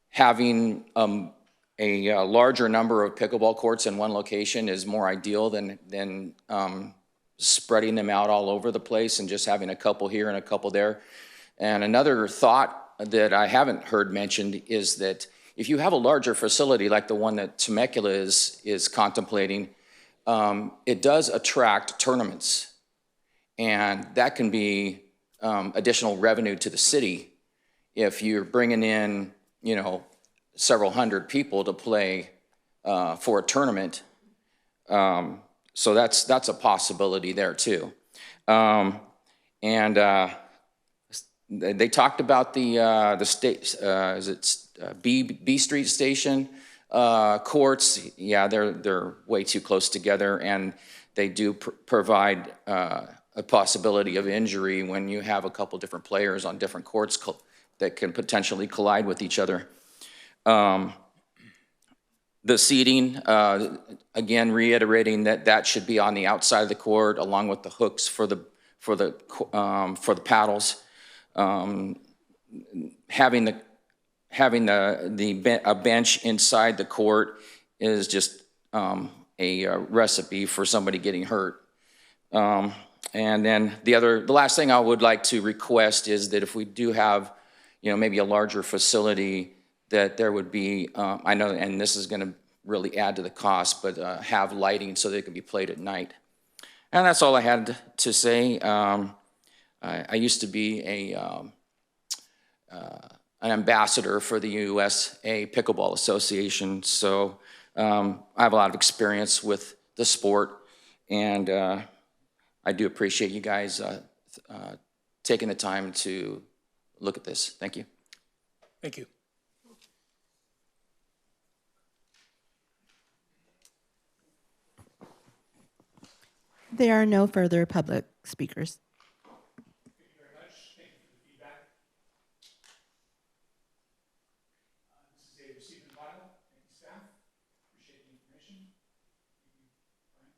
having a larger number of pickleball courts in one location is more ideal than spreading them out all over the place and just having a couple here and a couple there. And another thought that I haven't heard mentioned is that if you have a larger facility like the one that Temecula is contemplating, it does attract tournaments. And that can be additional revenue to the city if you're bringing in, you know, several hundred people to play for a tournament. So that's a possibility there too. They talked about the state, is it B Street Station courts? Yeah, they're way too close together, and they do provide a possibility of injury when you have a couple different players on different courts that can potentially collide with each other. The seating, again, reiterating that should be on the outside of the court, along with the hooks for the paddles. Having a bench inside the court is just a recipe for somebody getting hurt. And then the last thing I would like to request is that if we do have, you know, maybe a larger facility, that there would be, I know, and this is going to really add to the cost, but have lighting so they can be played at night. And that's all I had to say. I used to be an ambassador for the USA Pickleball Association, so I have a lot of experience with the sport, and I do appreciate you guys taking the time to look at this. Thank you. Thank you. There are no further public speakers. Thank you very much. Thank you for the feedback. This is a receipt and file. Thank you, staff. Appreciate the information. Thank you, Brian.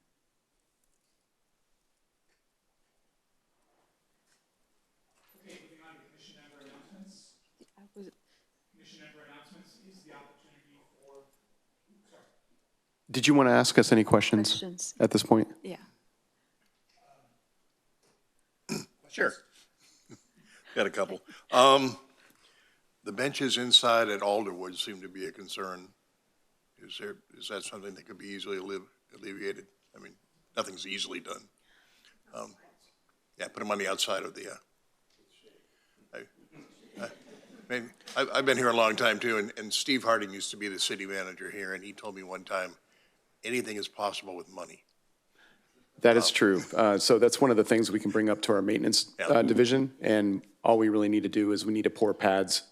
Okay, moving on to commission member announcements. Commission member announcements is the opportunity for, sorry. Did you want to ask us any questions at this point? Yeah. Sure. Got a couple. The benches inside at Alderwood seem to be a concern. Is that something that could be easily alleviated? I mean, nothing's easily done. Yeah, put them on the outside of the, I've been here a long time too, and Steve Harding used to be the city manager here, and he told me one time, anything is possible with money. That is true. So that's one of the things we can bring up to our maintenance division, and all we really need to do is we need to pour pads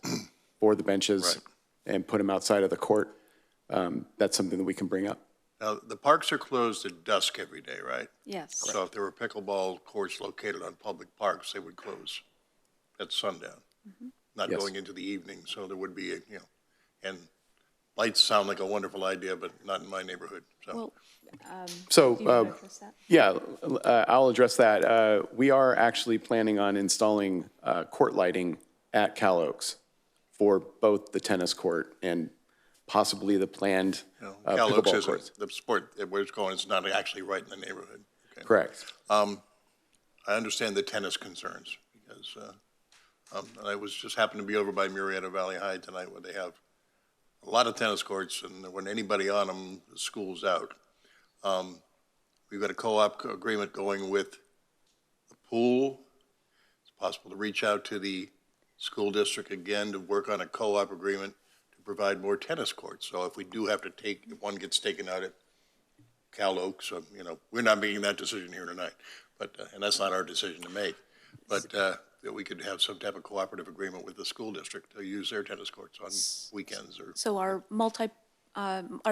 for the benches and put them outside of the court. That's something that we can bring up. Now, the parks are closed at dusk every day, right? Yes. So if there were pickleball courts located on public parks, they would close at sundown, not Yes. going into the evening. So there would be, and lights sound like a wonderful idea, but not in my neighborhood, so. Well, So, do you want to address that? yeah, I'll address that. We are actually planning on installing court lighting at Cal Oaks for both the tennis court and possibly the planned Cal Oaks pickleball isn't, courts. the sport where it's going is not actually right in the neighborhood. Okay. Correct. I understand the tennis concerns because I was just happened to be over by Murrieta Valley High tonight where they have a lot of tennis courts, and when anybody on them, the school's out. We've got a co-op agreement going with the pool. It's possible to reach out to the school district again to work on a co-op agreement to provide more tennis courts. So if we do have to if one gets taken out at Cal Oaks, we're not making that decision here tonight, but, and that's not our decision to make, but that we could have some type of cooperative agreement with the school district to use their tennis courts on weekends or. So our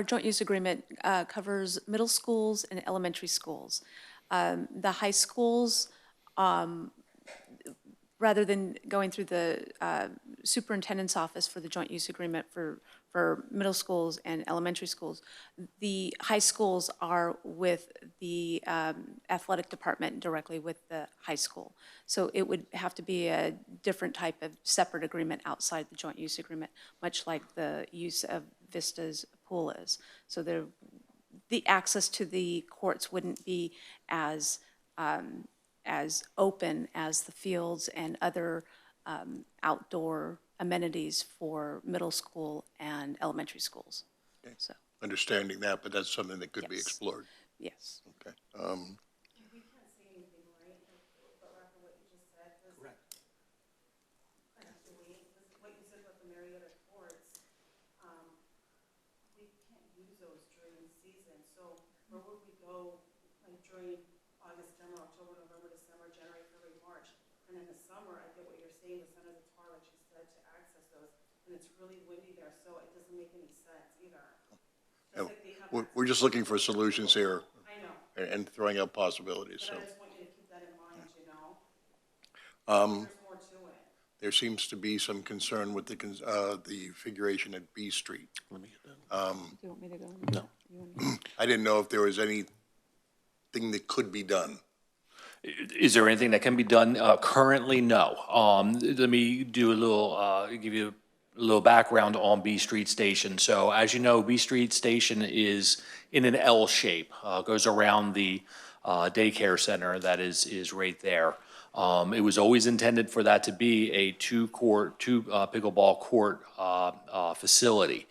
joint use agreement covers middle schools and elementary schools. The high schools, rather than going through the superintendent's office for the joint use agreement for middle schools and elementary schools, the high schools are with the athletic department directly with the high school. So it would have to be a different type of separate agreement outside the joint use agreement, much like the use of Vista's pool is. So the access to the courts wouldn't be as open as the fields and other outdoor amenities for middle school and elementary schools. So, Understanding that, but that's something that could be Yes. explored. yes. Okay. We can't say anything, right? But after what you just said, correct. I have to wait, what you said about the Marietta courts, we can't use those during the season, so where would we go, like during August, September, October, November, December, January, February, March? And in the summer, I get what you're saying, the sun is a tar, like you said, to access those, and it's really windy there, so it doesn't make any sense either. Just like they have We're just looking for solutions here I know, and throwing out possibilities, so. but I just want you to keep that in mind, you know? Um, There's more to it. There seems to be some concern with the configuration at B Street. Do you want me to go? No. I didn't know if there was anything that could be done. Is there anything that can be done? Currently, no. Let me do a little, give you a little background on B Street Station. So as you know, B Street Station is in an L shape, goes around the daycare center that is right there. It was always intended for that to be a two pickleball court facility.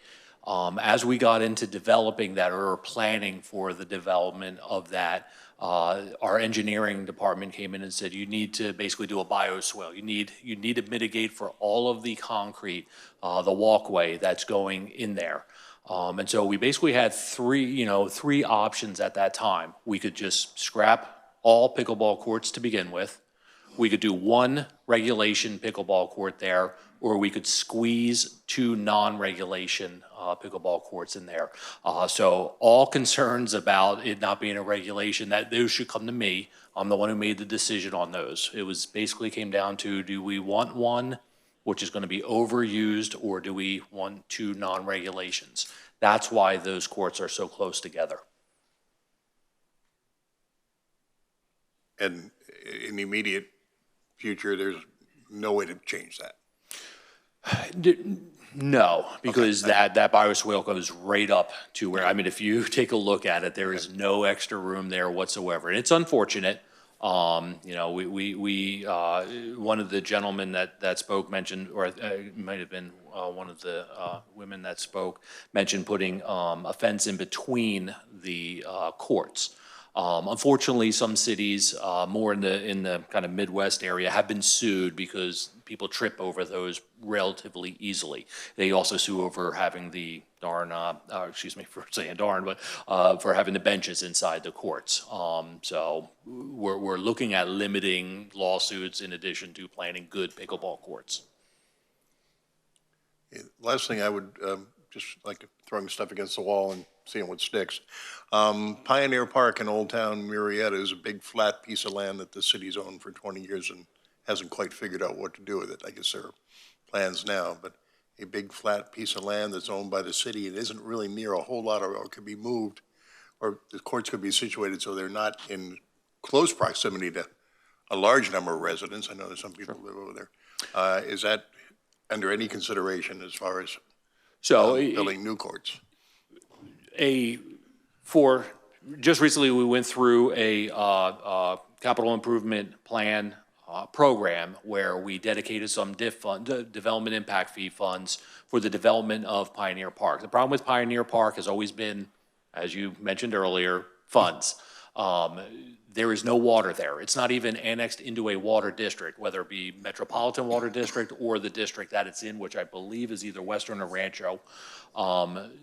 As we got into developing that or planning for the development of that, our engineering department came in and said, you need to basically do a bioswale. You need to mitigate for all of the concrete, the walkway that's going in there. And so we basically had three options at that time. We could just scrap all pickleball courts to begin with. We could do one regulation pickleball court there, or we could squeeze two non-regulation pickleball courts in there. So all concerns about it not being a regulation, those should come to me. I'm the one who made the decision on those. It was basically came down to, do we want one, which is going to be overused, or do we want two non-regulations? That's why those courts are so close together. And in the immediate future, there's no way to change that. No, because that bioswale goes right up to where, I mean, if you take a look at it, there is no extra room there whatsoever. And it's unfortunate. One of the gentlemen that spoke mentioned, or it might have been one of the women that spoke, mentioned putting a fence in between the courts. Unfortunately, some cities, more in the kind of Midwest area, have been sued because people trip over those relatively easily. They also sue over having the excuse me for saying darn, but for having the benches inside the courts. So we're looking at limiting lawsuits in addition to planning good pickleball courts. Last thing I would just like throwing stuff against the wall and seeing what sticks. Pioneer Park in Old Town Marietta is a big flat piece of land that the city's owned for 20 years and hasn't quite figured out what to do with it. I guess there are plans now, but a big flat piece of land that's owned by the city and isn't really near a whole lot, or could be moved, or the courts could be situated so they're not in close proximity to a large number of residents. I know there's some people who live over there. Is that under any consideration as far as building new courts? Just recently, we went through a capital improvement plan program where we dedicated some development impact fee funds for the development of Pioneer Park. The problem with Pioneer Park has always been, as you mentioned earlier, funds. There is no water there. It's not even annexed into a water district, whether it be Metropolitan Water District or the district that it's in, which I believe is either Western or Rancho.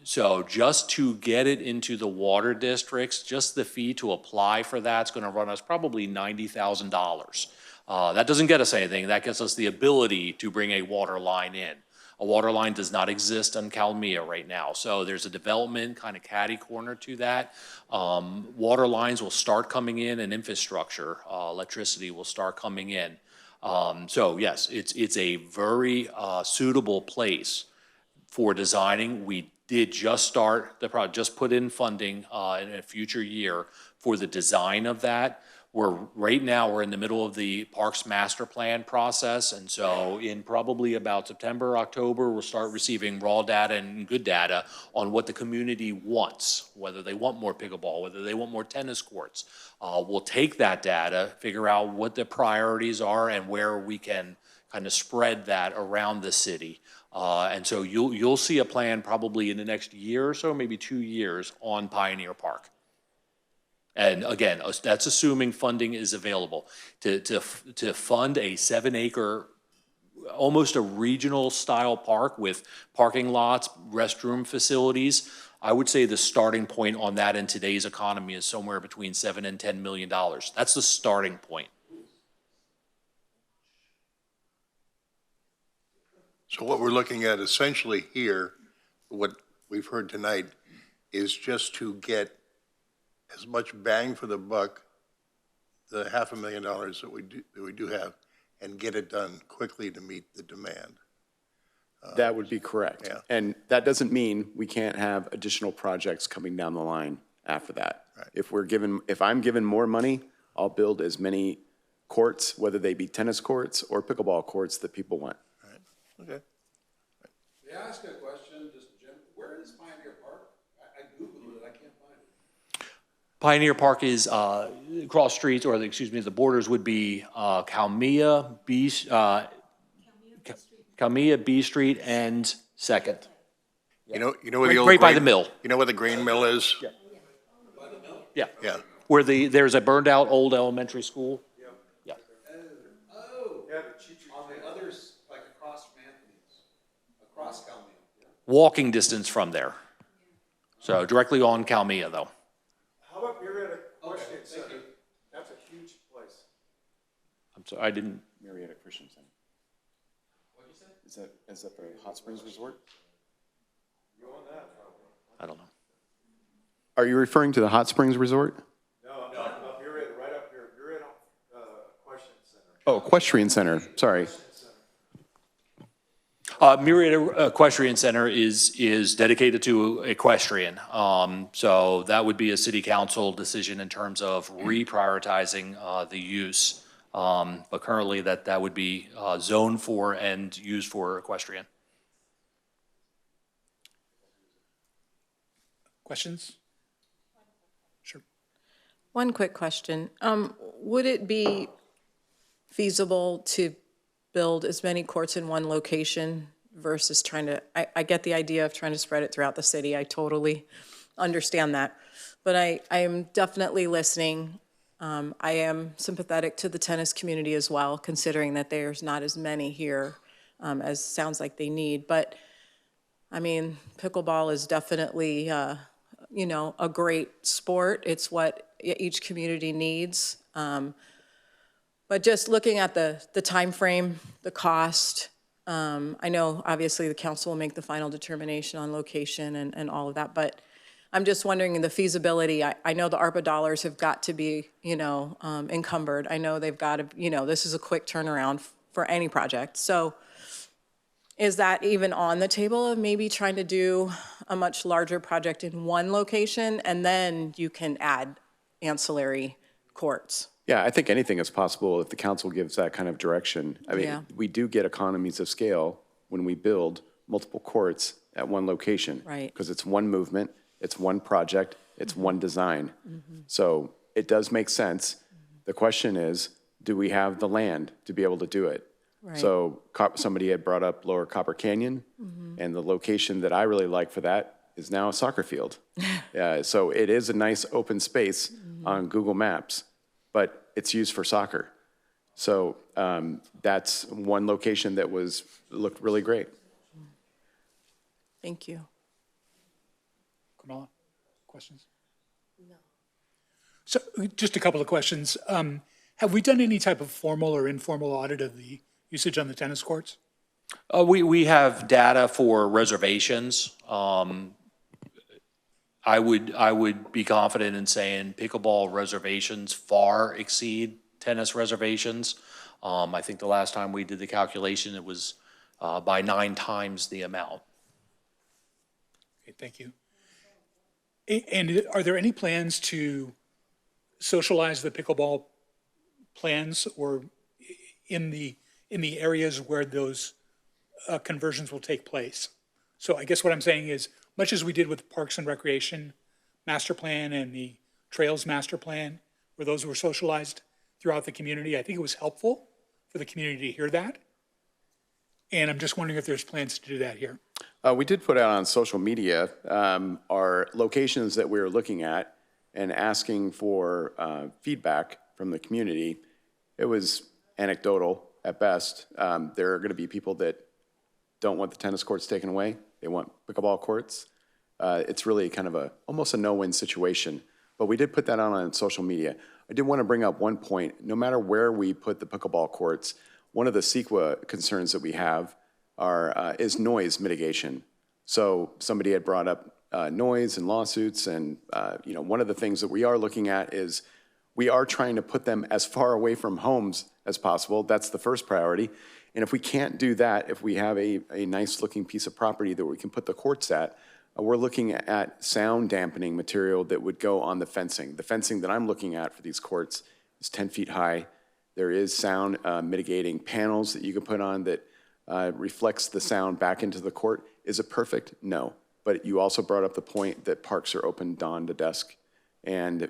So just to get it into the water districts, just the fee to apply for that's going to run us probably $90,000. That doesn't get us anything. That gets us the ability to bring a water line in. A water line does not exist on Calmia right now. So there's a development kind of catty corner to that. Water lines will start coming in and infrastructure, electricity will start coming in. So yes, it's a very suitable place for designing. We did just start the project, just put in funding in a future year for the design of that. Right now, we're in the middle of the Parks Master Plan process, and so in probably about September, October, we'll start receiving raw data and good data on what the community wants, whether they want more pickleball, whether they want more tennis courts. We'll take that data, figure out what the priorities are and where we can kind of spread that around the city. And so you'll see a plan probably in the next year or so, maybe 2 years, on Pioneer Park. And again, that's assuming funding is available. To fund a 7-acre, almost a regional style park with parking lots, restroom facilities, I would say the starting point on that in today's economy is somewhere between $7 and $10 million. That's the starting point. So what we're looking at essentially here, what we've heard tonight, is just to get as much bang for the buck, the $500,000 that we do have, and get it done quickly to meet the demand. That would be correct. Yeah. And that doesn't mean we can't have additional projects coming down the line after that. Right. If I'm given more money, I'll build as many courts, whether they be tennis courts or pickleball courts, that people want. Okay. May I ask a question, just Jim? Where is Pioneer Park? I Googled it, I can't find it. Pioneer Park is cross streets, or the borders would be Calmia, B Street and Second. You know where the old Right by grain- the mill. You know where the grain mill is? Yeah. Yeah. Yeah. Where there's a burned out old elementary school. Yeah. Oh, on the others, like across from Anthony's, across Calmia. Walking distance from there. So directly on Calmia, though. How about Marietta Christian Center? That's a huge place. I'm sorry, I didn't. Marietta Christian Center. What did you say? Is that the Hot Springs Resort? You own that probably. I don't know. Are you referring to the Hot Springs Resort? No, I'm talking about Marietta, right up here, Marietta Question Center. Oh, Equestrian Center, sorry. Marietta Equestrian Center is dedicated to equestrian. So that would be a city council decision in terms of reprioritizing the use. But currently that would be zoned for and used for equestrian. Questions? Sure. One quick question. Would it be feasible to build as many courts in one location versus trying to, I get the idea of trying to spread it throughout the city. I totally understand that. But I am definitely listening. I am sympathetic to the tennis community as well, considering that there's not as many here as sounds like they need. But I mean, pickleball is definitely, a great sport. It's what each community needs. But just looking at the time frame, the cost, I know obviously the council will make the final determination on location and all of that, but I'm just wondering the feasibility. I know the ARPA dollars have got to be, encumbered. I know they've got to, this is a quick turnaround for any project. So is that even on the table of maybe trying to do a much larger project in one location and then you can add ancillary courts? Yeah, I think anything is possible if the council gives that kind of direction. I mean, Yeah. we do get economies of scale when we build multiple courts at one location. Right. Because it's one movement, it's one project, it's one design. So it does make sense. The question is, do we have the land to be able to do it? Right. So somebody had brought up Lower Copper Canyon, and the location that I really like for that is now a soccer field. So it is a nice open space on Google Maps, but it's used for soccer. So that's one location that looked really great. Thank you. Kamala, questions? No. So just a couple of questions. Have we done any type of formal or informal audit of the usage on the tennis courts? We have data for reservations. I would be confident in saying pickleball reservations far exceed tennis reservations. I think the last time we did the calculation, it was by 9 times the amount. Okay, thank you. And are there any plans to socialize the pickleball plans or in the areas where those conversions will take place? So I guess what I'm saying is, much as we did with the Parks and Recreation Master Plan and the Trails Master Plan, where those were socialized throughout the community, I think it was helpful for the community to hear that. And I'm just wondering if there's plans to do that here. We did put out on social media our locations that we were looking at and asking for feedback from the community. It was anecdotal at best. There are going to be people that don't want the tennis courts taken away. They want pickleball courts. It's really kind of almost a no-win situation. But we did put that on social media. I did want to bring up one point. No matter where we put the pickleball courts, one of the CEQA concerns that we have is noise mitigation. So somebody had brought up noise and lawsuits, and one of the things that we are looking at is we are trying to put them as far away from homes as possible. That's the first priority. And if we can't do that, if we have a nice-looking piece of property that we can put the courts at, we're looking at sound dampening material that would go on the fencing. The fencing that I'm looking at for these courts is 10 feet high. There is sound mitigating panels that you can put on that reflects the sound back into the court. Is it perfect? No. But you also brought up the point that parks are open dawn to dusk. And,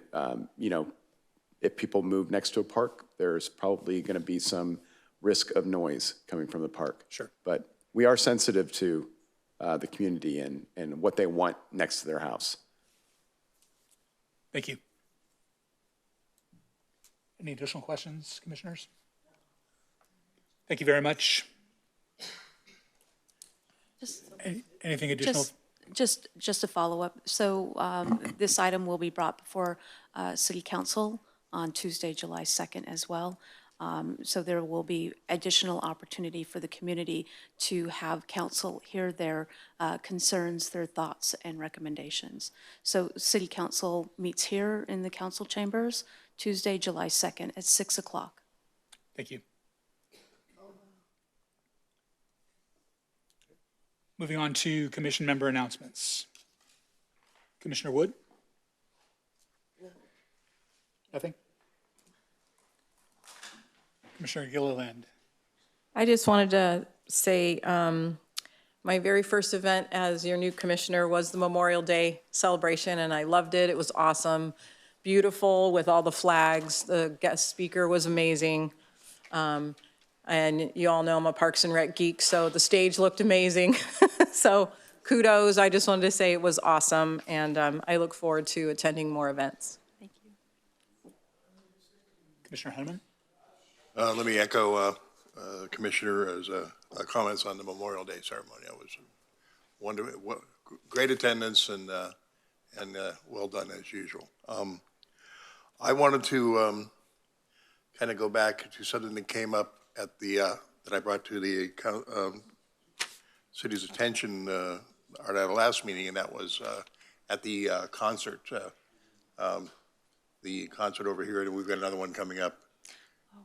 if people move next to a park, there's probably going to be some risk of noise coming from the park. Sure. But we are sensitive to the community and what they want next to their house. Thank you. Any additional questions, commissioners? Thank you very much. Anything additional? Just a follow-up. So this item will be brought before City Council on Tuesday, July 2nd as well. So there will be additional opportunity for the community to have council hear their concerns, their thoughts, and recommendations. So City Council meets here in the council chambers Tuesday, July 2nd at 6 o'clock. Thank you. Moving on to commission member announcements. Commissioner Wood? Nothing? Commissioner Gilliland? I just wanted to say my very first event as your new commissioner was the Memorial Day celebration, and I loved it. It was awesome, beautiful with all the flags. The guest speaker was amazing. And you all know I'm a Parks and Rec geek, so the stage looked amazing. So kudos. I just wanted to say it was awesome, and I look forward to attending more events. Thank you. Commissioner Henneman? Let me echo Commissioner's comments on the Memorial Day ceremony. It was great attendance and well done as usual. I wanted to kind of go back to something that came up at the that I brought to the city's attention at our last meeting, and that was at the concert. The concert over here, and we've got another one coming up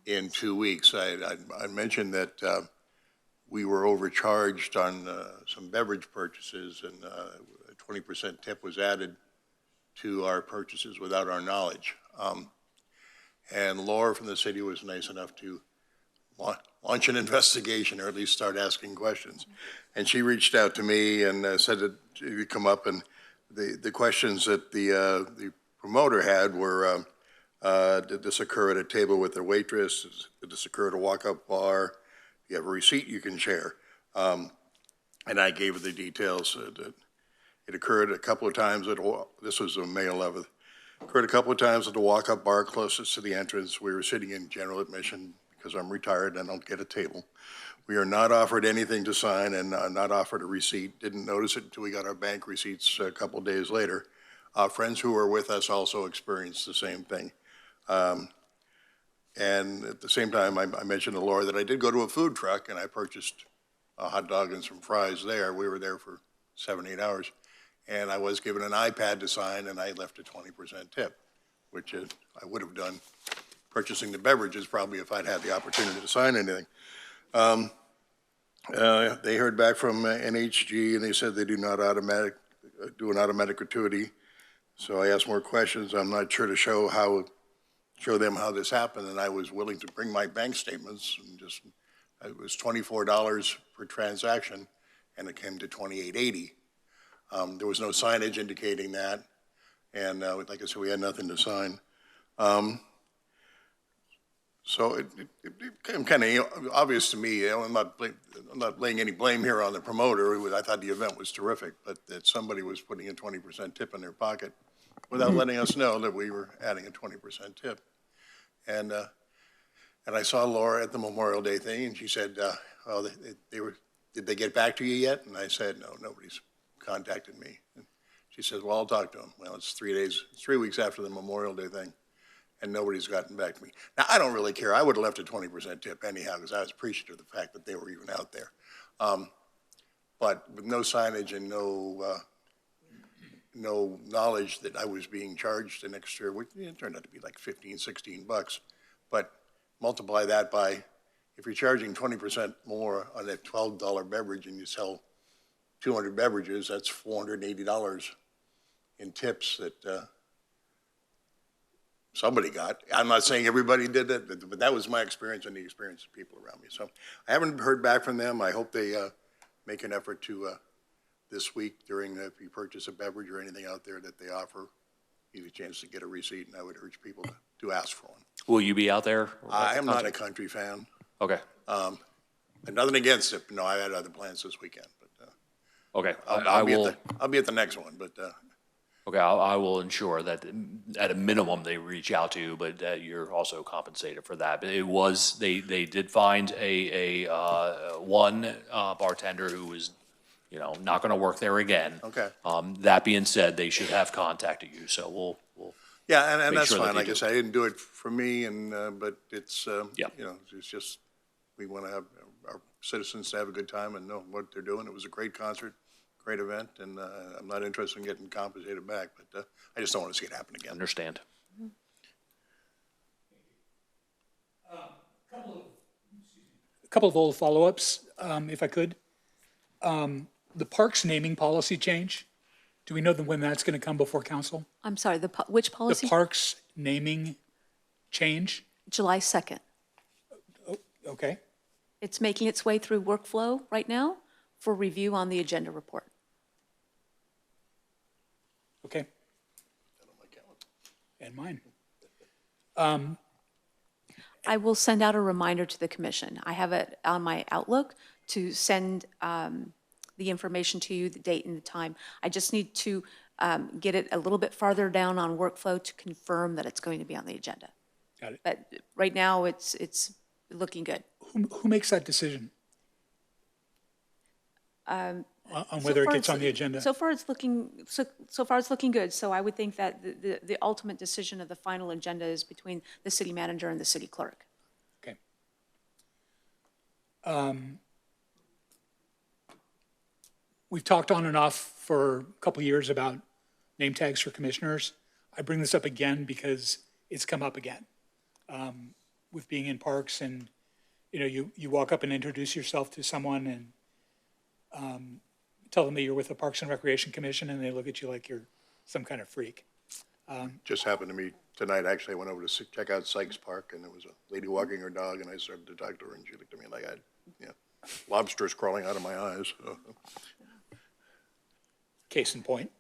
in 2 weeks. I mentioned that we were overcharged on some beverage purchases, and a 20% tip was added to our purchases without our knowledge. And Laura from the city was nice enough to launch an investigation, or at least start asking questions. And she reached out to me and said that she would come up, and the questions that the promoter had were, did this occur at a table with their waitress? Did this occur at a walk-up bar? You have a receipt you can share. And I gave her the details. That it occurred a couple of times this was on May 11th. Occurred a couple of times at the walk-up bar closest to the entrance. We were sitting in general admission because I'm retired and I don't get a table. We are not offered anything to sign and not offered a receipt. Didn't notice it until we got our bank receipts a couple of days later. Friends who were with us also experienced the same thing. And at the same time, I mentioned to Laura that I did go to a food truck and I purchased a hot dog and some fries there. We were there for 7-8 hours. And I was given an iPad to sign, and I left a 20% tip, which I would have done purchasing the beverages probably if I'd had the opportunity to sign anything. They heard back from NHG, and they said they do not do an automatic gratuity. So I asked more questions. I'm not sure to show them how this happened, and I was willing to bring my bank statements, and it was $24 per transaction, and it came to $28.80. There was no signage indicating that, and like I said, we had nothing to sign. So it became kind of obvious to me, I'm not laying any blame here on the promoter. I thought the event was terrific, but that somebody was putting a 20% tip in their pocket without letting us know that we were adding a 20% tip. And I saw Laura at the Memorial Day thing, and she said, well, did they get back to you yet? And I said, no, nobody's contacted me. And she says, well, I'll talk to them. Well, it's 3 weeks after the Memorial Day thing, and nobody's gotten back to me. Now, I don't really care. I would have left a 20% tip anyhow, because I was appreciative of the fact that they were even out there. But with no signage and no knowledge that I was being charged an extra, which it turned out to be like 15, 16 bucks. But multiply that by, if you're charging 20% more on a $12 beverage and you sell 200 beverages, that's $480 in tips that somebody got. I'm not saying everybody did it, but that was my experience and the experience of people around me. So I haven't heard back from them. I hope they make an effort to, this week during, if you purchase a beverage or anything out there that they offer, you get a chance to get a receipt, and I would urge people to ask for one. Will you be out there? I am not a country fan. Okay, And nothing against it. No, I had other plans this weekend, but okay. I'll be at the next one, but Okay, I will ensure that at a minimum they reach out to you, but that you're also compensated for that. But it was, they did find one bartender who was, not going to work there again. Okay. That being said, they should have contacted you, so we'll yeah, and make that's sure that fine. they Like I do. said, I didn't do it for me, but it's Yeah. it's just we want to have our citizens to have a good time and know what they're doing. It was a great concert, great event, and I'm not interested in getting compensated back, but I just don't want to see it happen again. Understand. A couple of old follow-ups, if I could. The parks naming policy change, do we know when that's going to come before council? I'm sorry, which The policy? parks naming change? July 2nd. Okay. It's making its way through workflow right now for review on the agenda report. Okay. And mine. I will send out a reminder to the commission. I have it on my Outlook to send the information to you, the date and the time. I just need to get it a little bit farther down on workflow to confirm that it's going to be on the agenda. Got it. But right now, it's looking good. Who makes that decision? On whether it gets on the agenda? So far, it's looking good. So I would think that the ultimate decision of the final agenda is between the city manager and the city clerk. Okay. We've talked on and off for a couple of years about name tags for commissioners. I bring this up again because it's come up again with being in parks, and you walk up and introduce yourself to someone and tell them that you're with the Parks and Recreation Commission, and they look at you like you're some kind of freak. Just happened to me tonight. Actually, I went over to check out Sykes Park, and there was a lady walking her dog, and I started to talk to her, and she looked at me like I had lobsters crawling out of my eyes. Case in point.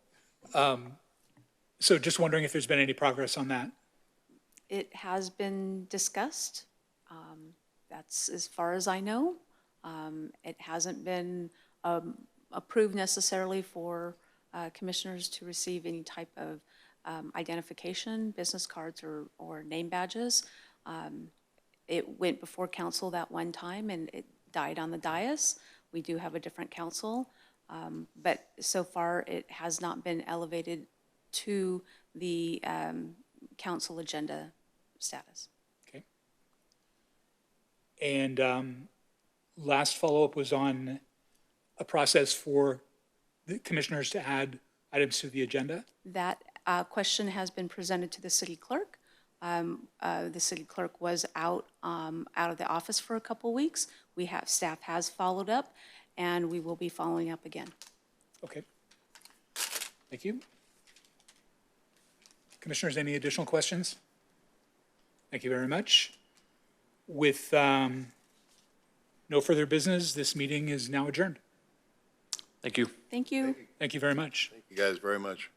So just wondering if there's been any progress on that. It has been discussed. That's as far as I know. It hasn't been approved necessarily for commissioners to receive any type of identification, business cards or name badges. It went before council that one time and it died on the dais. We do have a different council, but so far it has not been elevated to the council agenda status. Okay. And last follow-up was on a process for the commissioners to add items to the agenda. That question has been presented to the city clerk. The city clerk was out of the office for a couple weeks. Staff has followed up, and we will be following up again. Okay. Thank you. Commissioners, any additional questions? Thank you very much. With no further business, this meeting is now adjourned. Thank you. Thank you. Thank you very much. Thank you guys very much.